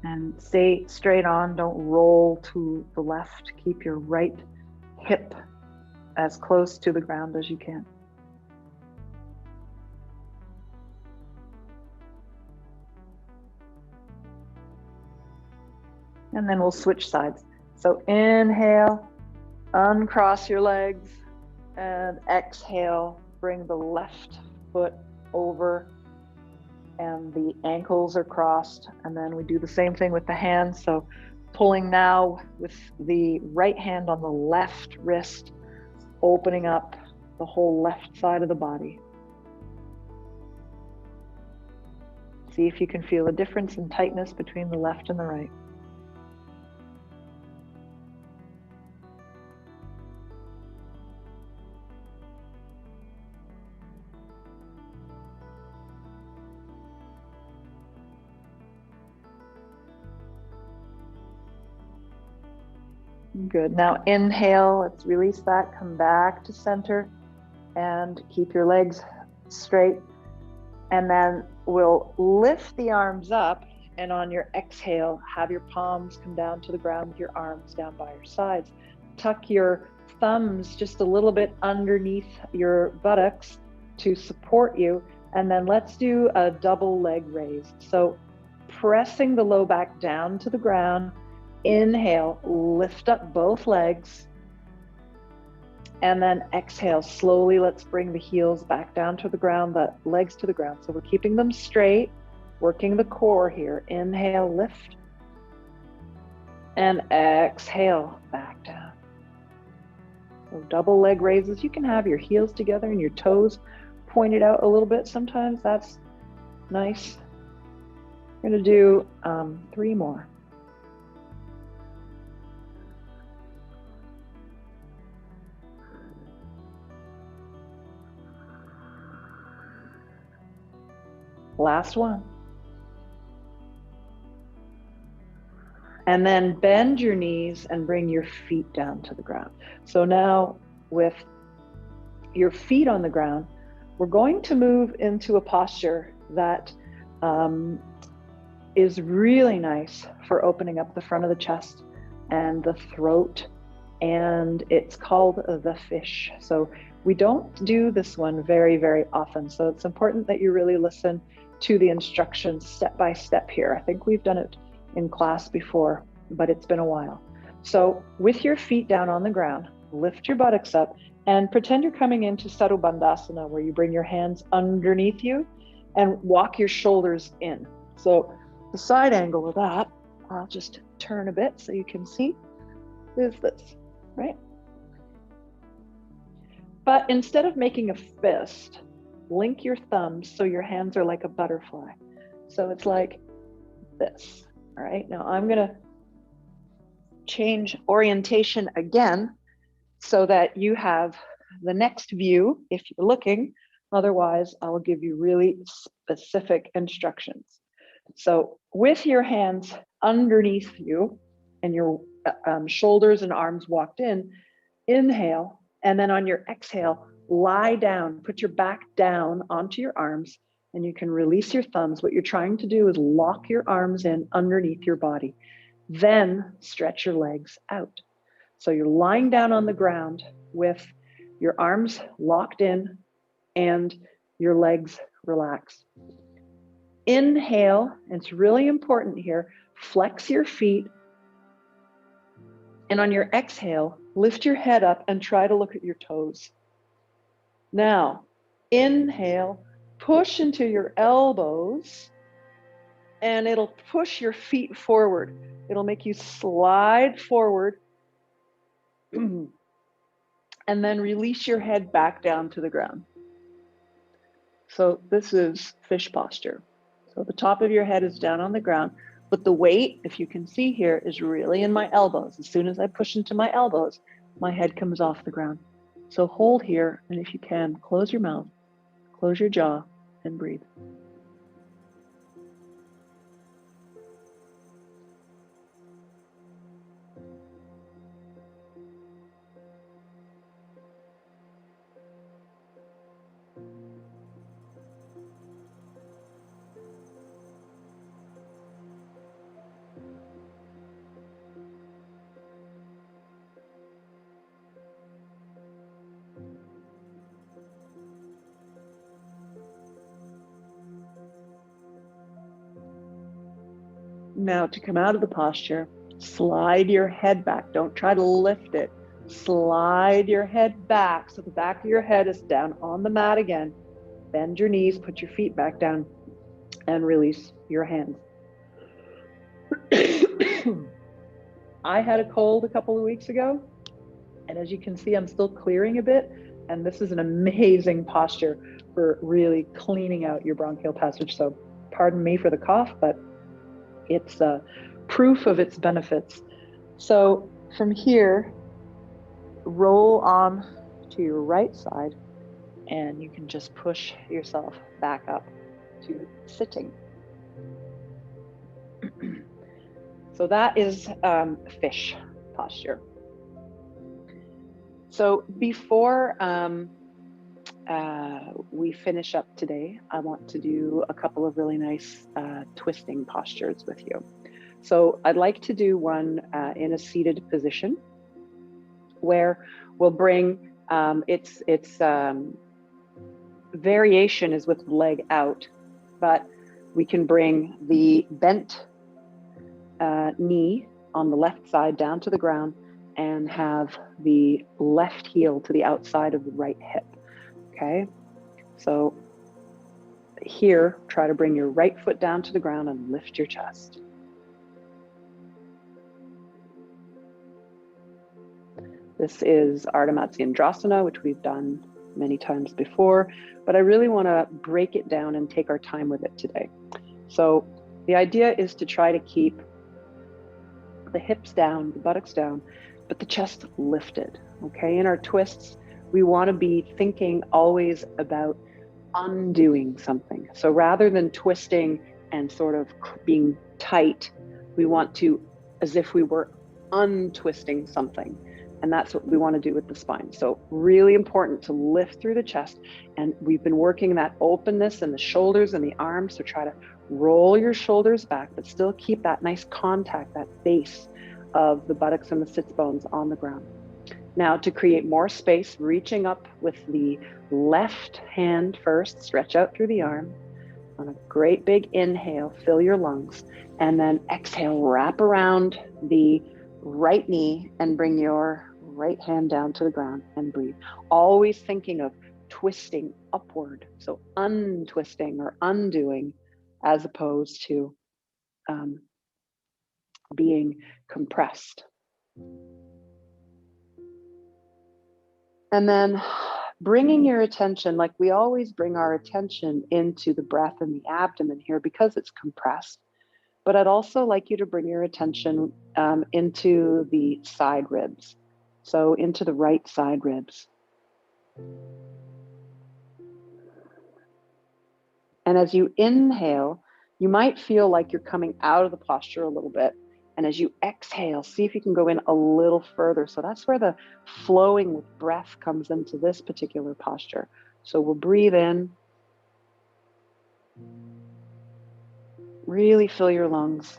And stay straight on, don't roll to the left. Keep your right hip as close to the ground as you can. And then we'll switch sides. So inhale, uncross your legs, and exhale, bring the left foot over and the ankles are crossed. And then we do the same thing with the hands. So pulling now with the right hand on the left wrist, opening up the whole left side of the body. See if you can feel a difference in tightness between the left and the right. Good. Now inhale, let's release that, come back to center and keep your legs straight. And then we'll lift the arms up, and on your exhale, have your palms come down to the ground with your arms down by your sides. Tuck your thumbs just a little bit underneath your buttocks to support you. And then let's do a double leg raise. So pressing the low back down to the ground. Inhale, lift up both legs, and then exhale, slowly let's bring the heels back down to the ground, the legs to the ground. So we're keeping them straight, working the core here. Inhale, lift, and exhale, back down. So double leg raises. You can have your heels together and your toes pointed out a little bit. Sometimes that's nice. We're gonna do 3 more. Last one. And then bend your knees and bring your feet down to the ground. So now with your feet on the ground, we're going to move into a posture that is really nice for opening up the front of the chest and the throat. And it's called the fish. So we don't do this one very, very often. So it's important that you really listen to the instructions step by step here. I think we've done it in class before, but it's been a while. So with your feet down on the ground, lift your buttocks up and pretend you're coming into Saddha Bandhasana, where you bring your hands underneath you and walk your shoulders in. So the side angle of that, I'll just turn a bit so you can see, is this, right? But instead of making a fist, link your thumbs so your hands are like a butterfly. So it's like this, all right? Now I'm gonna change orientation again so that you have the next view if you're looking. Otherwise, I will give you really specific instructions. So with your hands underneath you and your shoulders and arms walked in, inhale, and then on your exhale, lie down, put your back down onto your arms, and you can release your thumbs. What you're trying to do is lock your arms in underneath your body. Then stretch your legs out. So you're lying down on the ground with your arms locked in and your legs relaxed. Inhale, and it's really important here, flex your feet. And on your exhale, lift your head up and try to look at your toes. Now, inhale, push into your elbows, and it'll push your feet forward. It'll make you slide forward. And then release your head back down to the ground. So this is fish posture. So the top of your head is down on the ground, but the weight, if you can see here, is really in my elbows. As soon as I push into my elbows, my head comes off the ground. So hold here, and if you can, close your mouth, close your jaw, and breathe. Now to come out of the posture, slide your head back. Don't try to lift it. Slide your head back so the back of your head is down on the mat again. Bend your knees, put your feet back down, and release your hands. I had a cold a couple of weeks ago, and as you can see, I'm still clearing a bit, and this is an amazing posture for really cleaning out your bronchial passage. So pardon me for the cough, but it's proof of its benefits. So from here, roll on to your right side, and you can just push yourself back up to sitting. So that is fish posture. So before we finish up today, I want to do a couple of really nice twisting postures with you. So I'd like to do one in a seated position where we'll bring, its variation is with the leg out, but we can bring the bent knee on the left side down to the ground and have the left heel to the outside of the right hip. Okay, so here, try to bring your right foot down to the ground and lift your chest. This is Ardha Matsyendrasana, which we've done many times before, but I really want to break it down and take our time with it today. So the idea is to try to keep the hips down, the buttocks down, but the chest lifted. Okay, in our twists, we want to be thinking always about undoing something. So rather than twisting and sort of being tight, we want to, as if we were untwisting something. And that's what we want to do with the spine. So really important to lift through the chest. And we've been working that openness in the shoulders and the arms. So try to roll your shoulders back, but still keep that nice contact, that base of the buttocks and the sits bones on the ground. Now, to create more space, reaching up with the left hand first, stretch out through the arm. On a great big inhale, fill your lungs, and then exhale, wrap around the right knee and bring your right hand down to the ground and breathe. Always thinking of twisting upward, so untwisting or undoing, as opposed to being compressed. And then bringing your attention, like we always bring our attention into the breath and the abdomen here because it's compressed. But I'd also like you to bring your attention into the side ribs. So into the right side ribs. And as you inhale, you might feel like you're coming out of the posture a little bit. And as you exhale, see if you can go in a little further. So that's where the flowing with breath comes into this particular posture. So we'll breathe in. Really fill your lungs.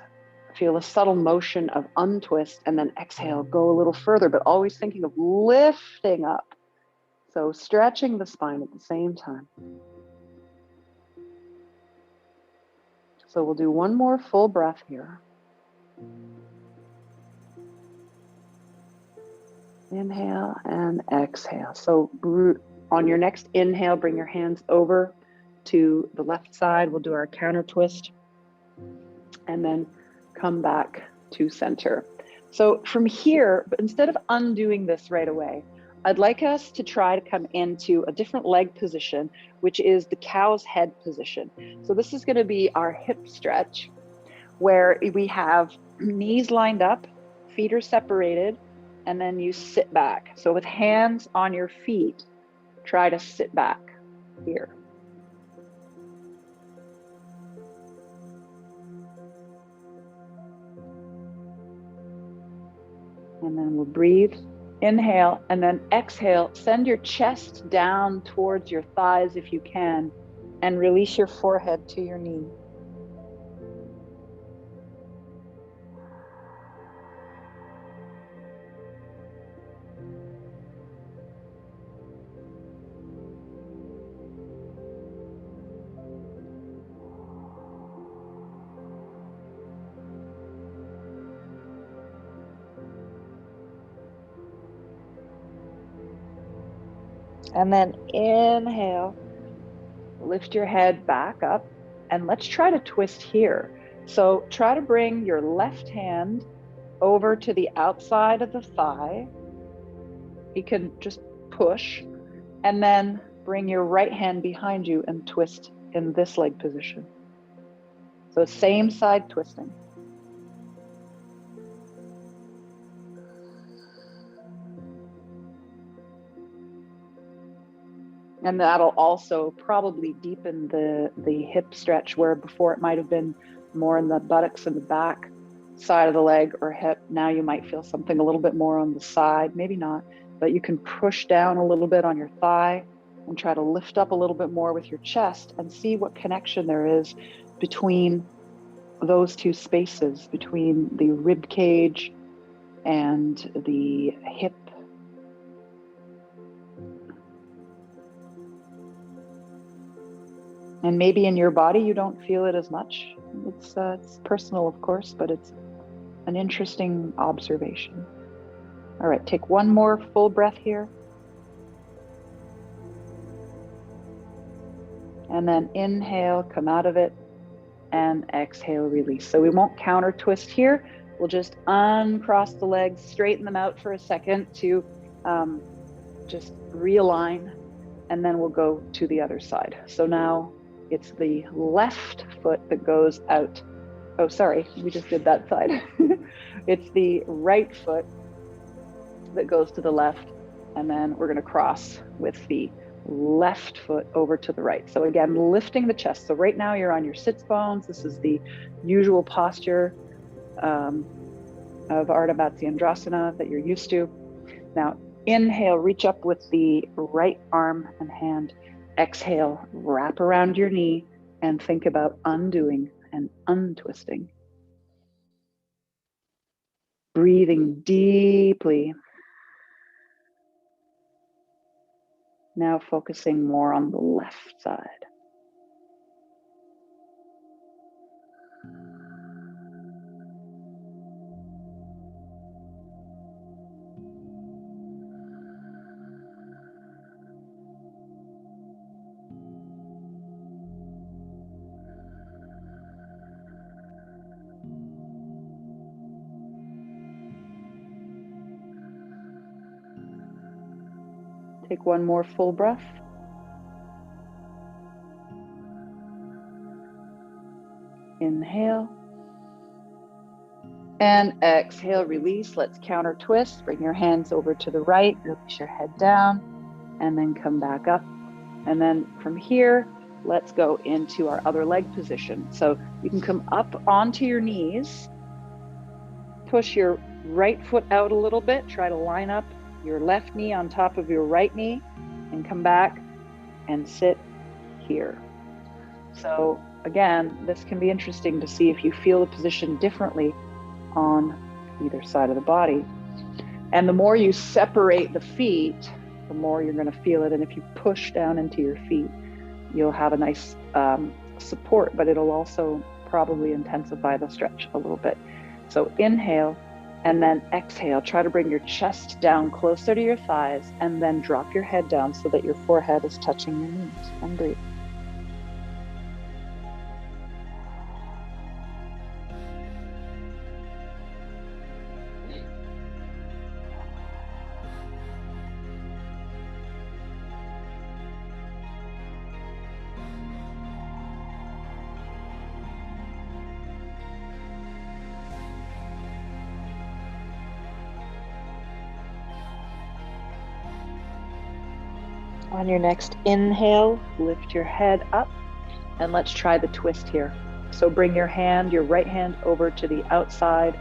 Feel a subtle motion of untwist, and then exhale, go a little further, but always thinking of lifting up. So stretching the spine at the same time. So we'll do one more full breath here. Inhale and exhale. So on your next inhale, bring your hands over to the left side. We'll do our counter twist. And then come back to center. So from here, but instead of undoing this right away, I'd like us to try to come into a different leg position, which is the cow's head position. So this is going to be our hip stretch, where we have knees lined up, feet are separated, and then you sit back. So with hands on your feet, try to sit back here. And then we'll breathe, inhale, and then exhale. Send your chest down towards your thighs if you can, and release your forehead to your knee. And then inhale, lift your head back up, and let's try to twist here. So try to bring your left hand over to the outside of the thigh. You can just push, and then bring your right hand behind you and twist in this leg position. So same side twisting. And that'll also probably deepen the hip stretch, where before it might have been more in the buttocks and the back side of the leg or hip. Now you might feel something a little bit more on the side, maybe not, but you can push down a little bit on your thigh and try to lift up a little bit more with your chest and see what connection there is between those two spaces, between the rib cage and the hip. And maybe in your body, you don't feel it as much. It's personal, of course, but it's an interesting observation. All right, take one more full breath here. And then inhale, come out of it, and exhale, release. So we won't counter twist here. We'll just uncross the legs, straighten them out for a second to just realign, and then we'll go to the other side. So now it's the left foot that goes out. Oh, sorry, we just did that side. It's the right foot that goes to the left, and then we're going to cross with the left foot over to the right. So again, lifting the chest. So right now you're on your sits bones. This is the usual posture of Ardha Matsyendrasana that you're used to. Now, inhale, reach up with the right arm and hand. Exhale, wrap around your knee and think about undoing and untwisting. Breathing deeply. Now focusing more on the left side. Take one more full breath. Inhale. And exhale, release. Let's counter twist. Bring your hands over to the right. Release your head down. And then come back up. And then from here, let's go into our other leg position. So you can come up onto your knees. Push your right foot out a little bit. Try to line up your left knee on top of your right knee. And come back and sit here. So again, this can be interesting to see if you feel the position differently on either side of the body. And the more you separate the feet, the more you're going to feel it. And if you push down into your feet, you'll have a nice support, but it'll also probably intensify the stretch a little bit. So inhale and then exhale. Try to bring your chest down closer to your thighs and then drop your head down so that your forehead is touching your knees, and breathe. On your next inhale, lift your head up and let's try the twist here. So bring your right hand over to the outside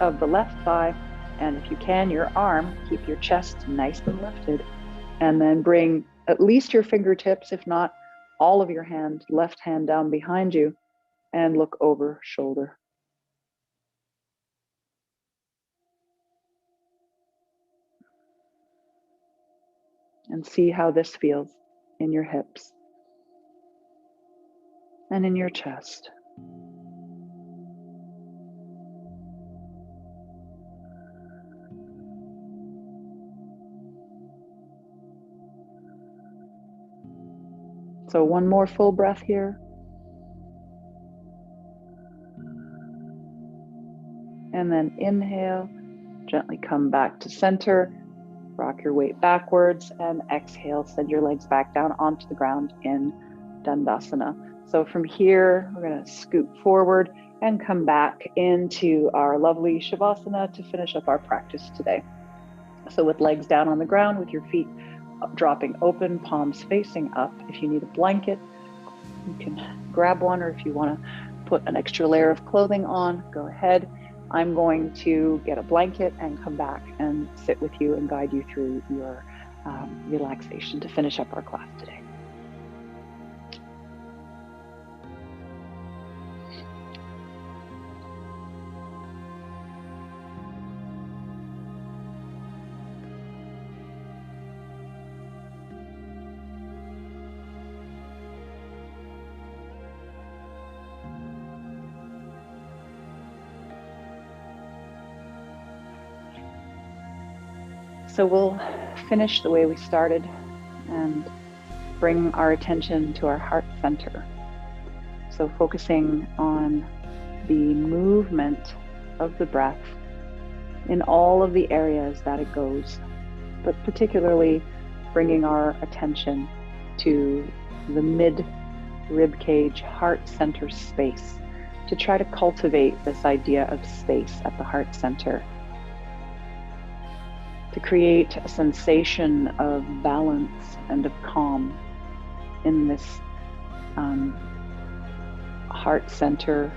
of the left thigh. And if you can, your arm, keep your chest nice and lifted. And then bring at least your fingertips, if not all of your left hand down behind you and look over shoulder. And see how this feels in your hips and in your chest. So one more full breath here. And then inhale, gently come back to center. Rock your weight backwards and exhale, send your legs back down onto the ground in Dandasana. So from here, we're going to scoot forward and come back into our lovely Shavasana to finish up our practice today. So with legs down on the ground, with your feet dropping open, palms facing up. If you need a blanket, you can grab one, or if you want to put an extra layer of clothing on, go ahead. I'm going to get a blanket and come back and sit with you and guide you through your relaxation to finish up our class today. So we'll finish the way we started and bring our attention to our heart center. So focusing on the movement of the breath in all of the areas that it goes, but particularly bringing our attention to the mid rib cage heart center space to try to cultivate this idea of space at the heart center. to create a sensation of balance and of calm in this heart center.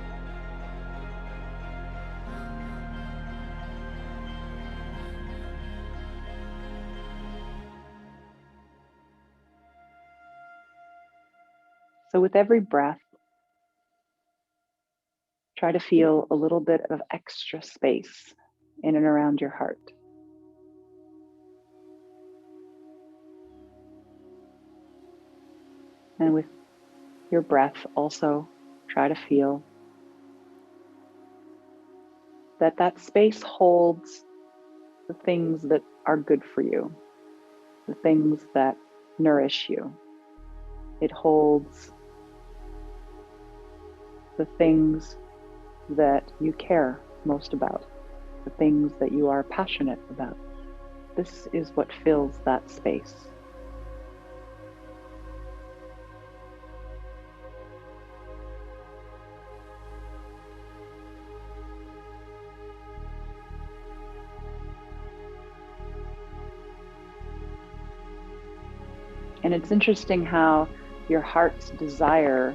So with every breath, try to feel a little bit of extra space in and around your heart. And with your breath, also try to feel that that space holds the things that are good for you, the things that nourish you. It holds the things that you care most about, the things that you are passionate about. This is what fills that space. And it's interesting how your heart's desire,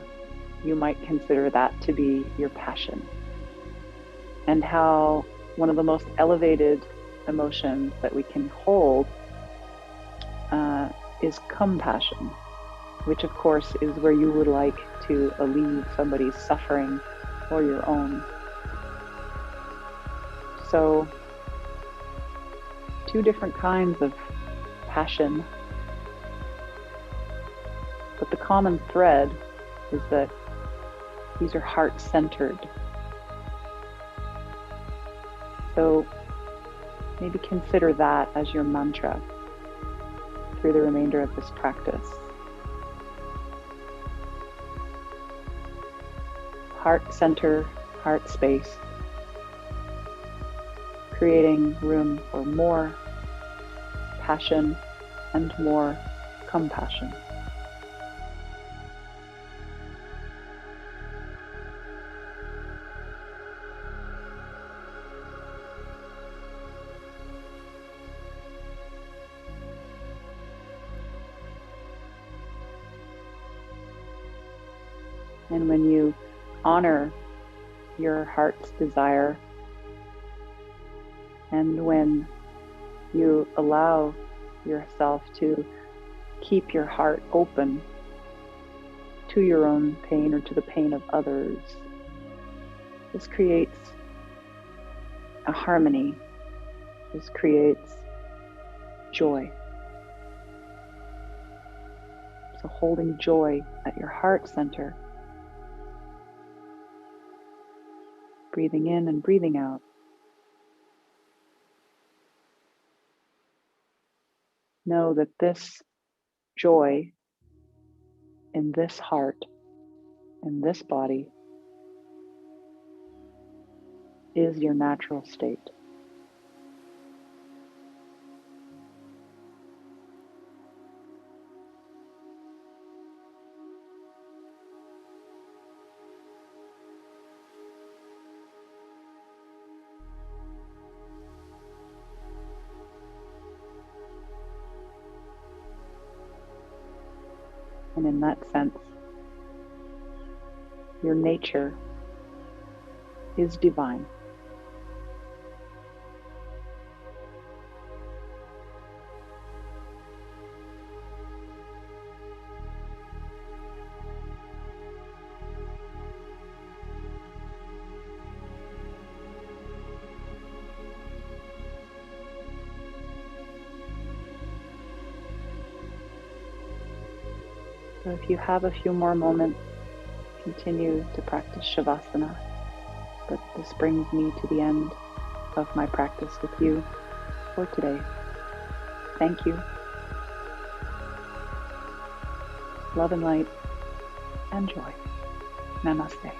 you might consider that to be your passion. And how one of the most elevated emotions that we can hold is compassion, which of course is where you would like to alleviate somebody's suffering or your own. So, two different kinds of passion. But the common thread is that these are heart-centered. So maybe consider that as your mantra through the remainder of this practice. Heart center, heart space, creating room for more passion and more compassion. And when you honor your heart's desire, and when you allow yourself to keep your heart open to your own pain or to the pain of others, this creates a harmony. This creates joy. So holding joy at your heart center, breathing in and breathing out. Know that this joy in this heart, in this body, is your natural state. And in that sense, your nature is divine. So if you have a few more moments, continue to practice Shavasana. But this brings me to the end of my practice with you for today. Thank you. Love and light and joy. Namaste.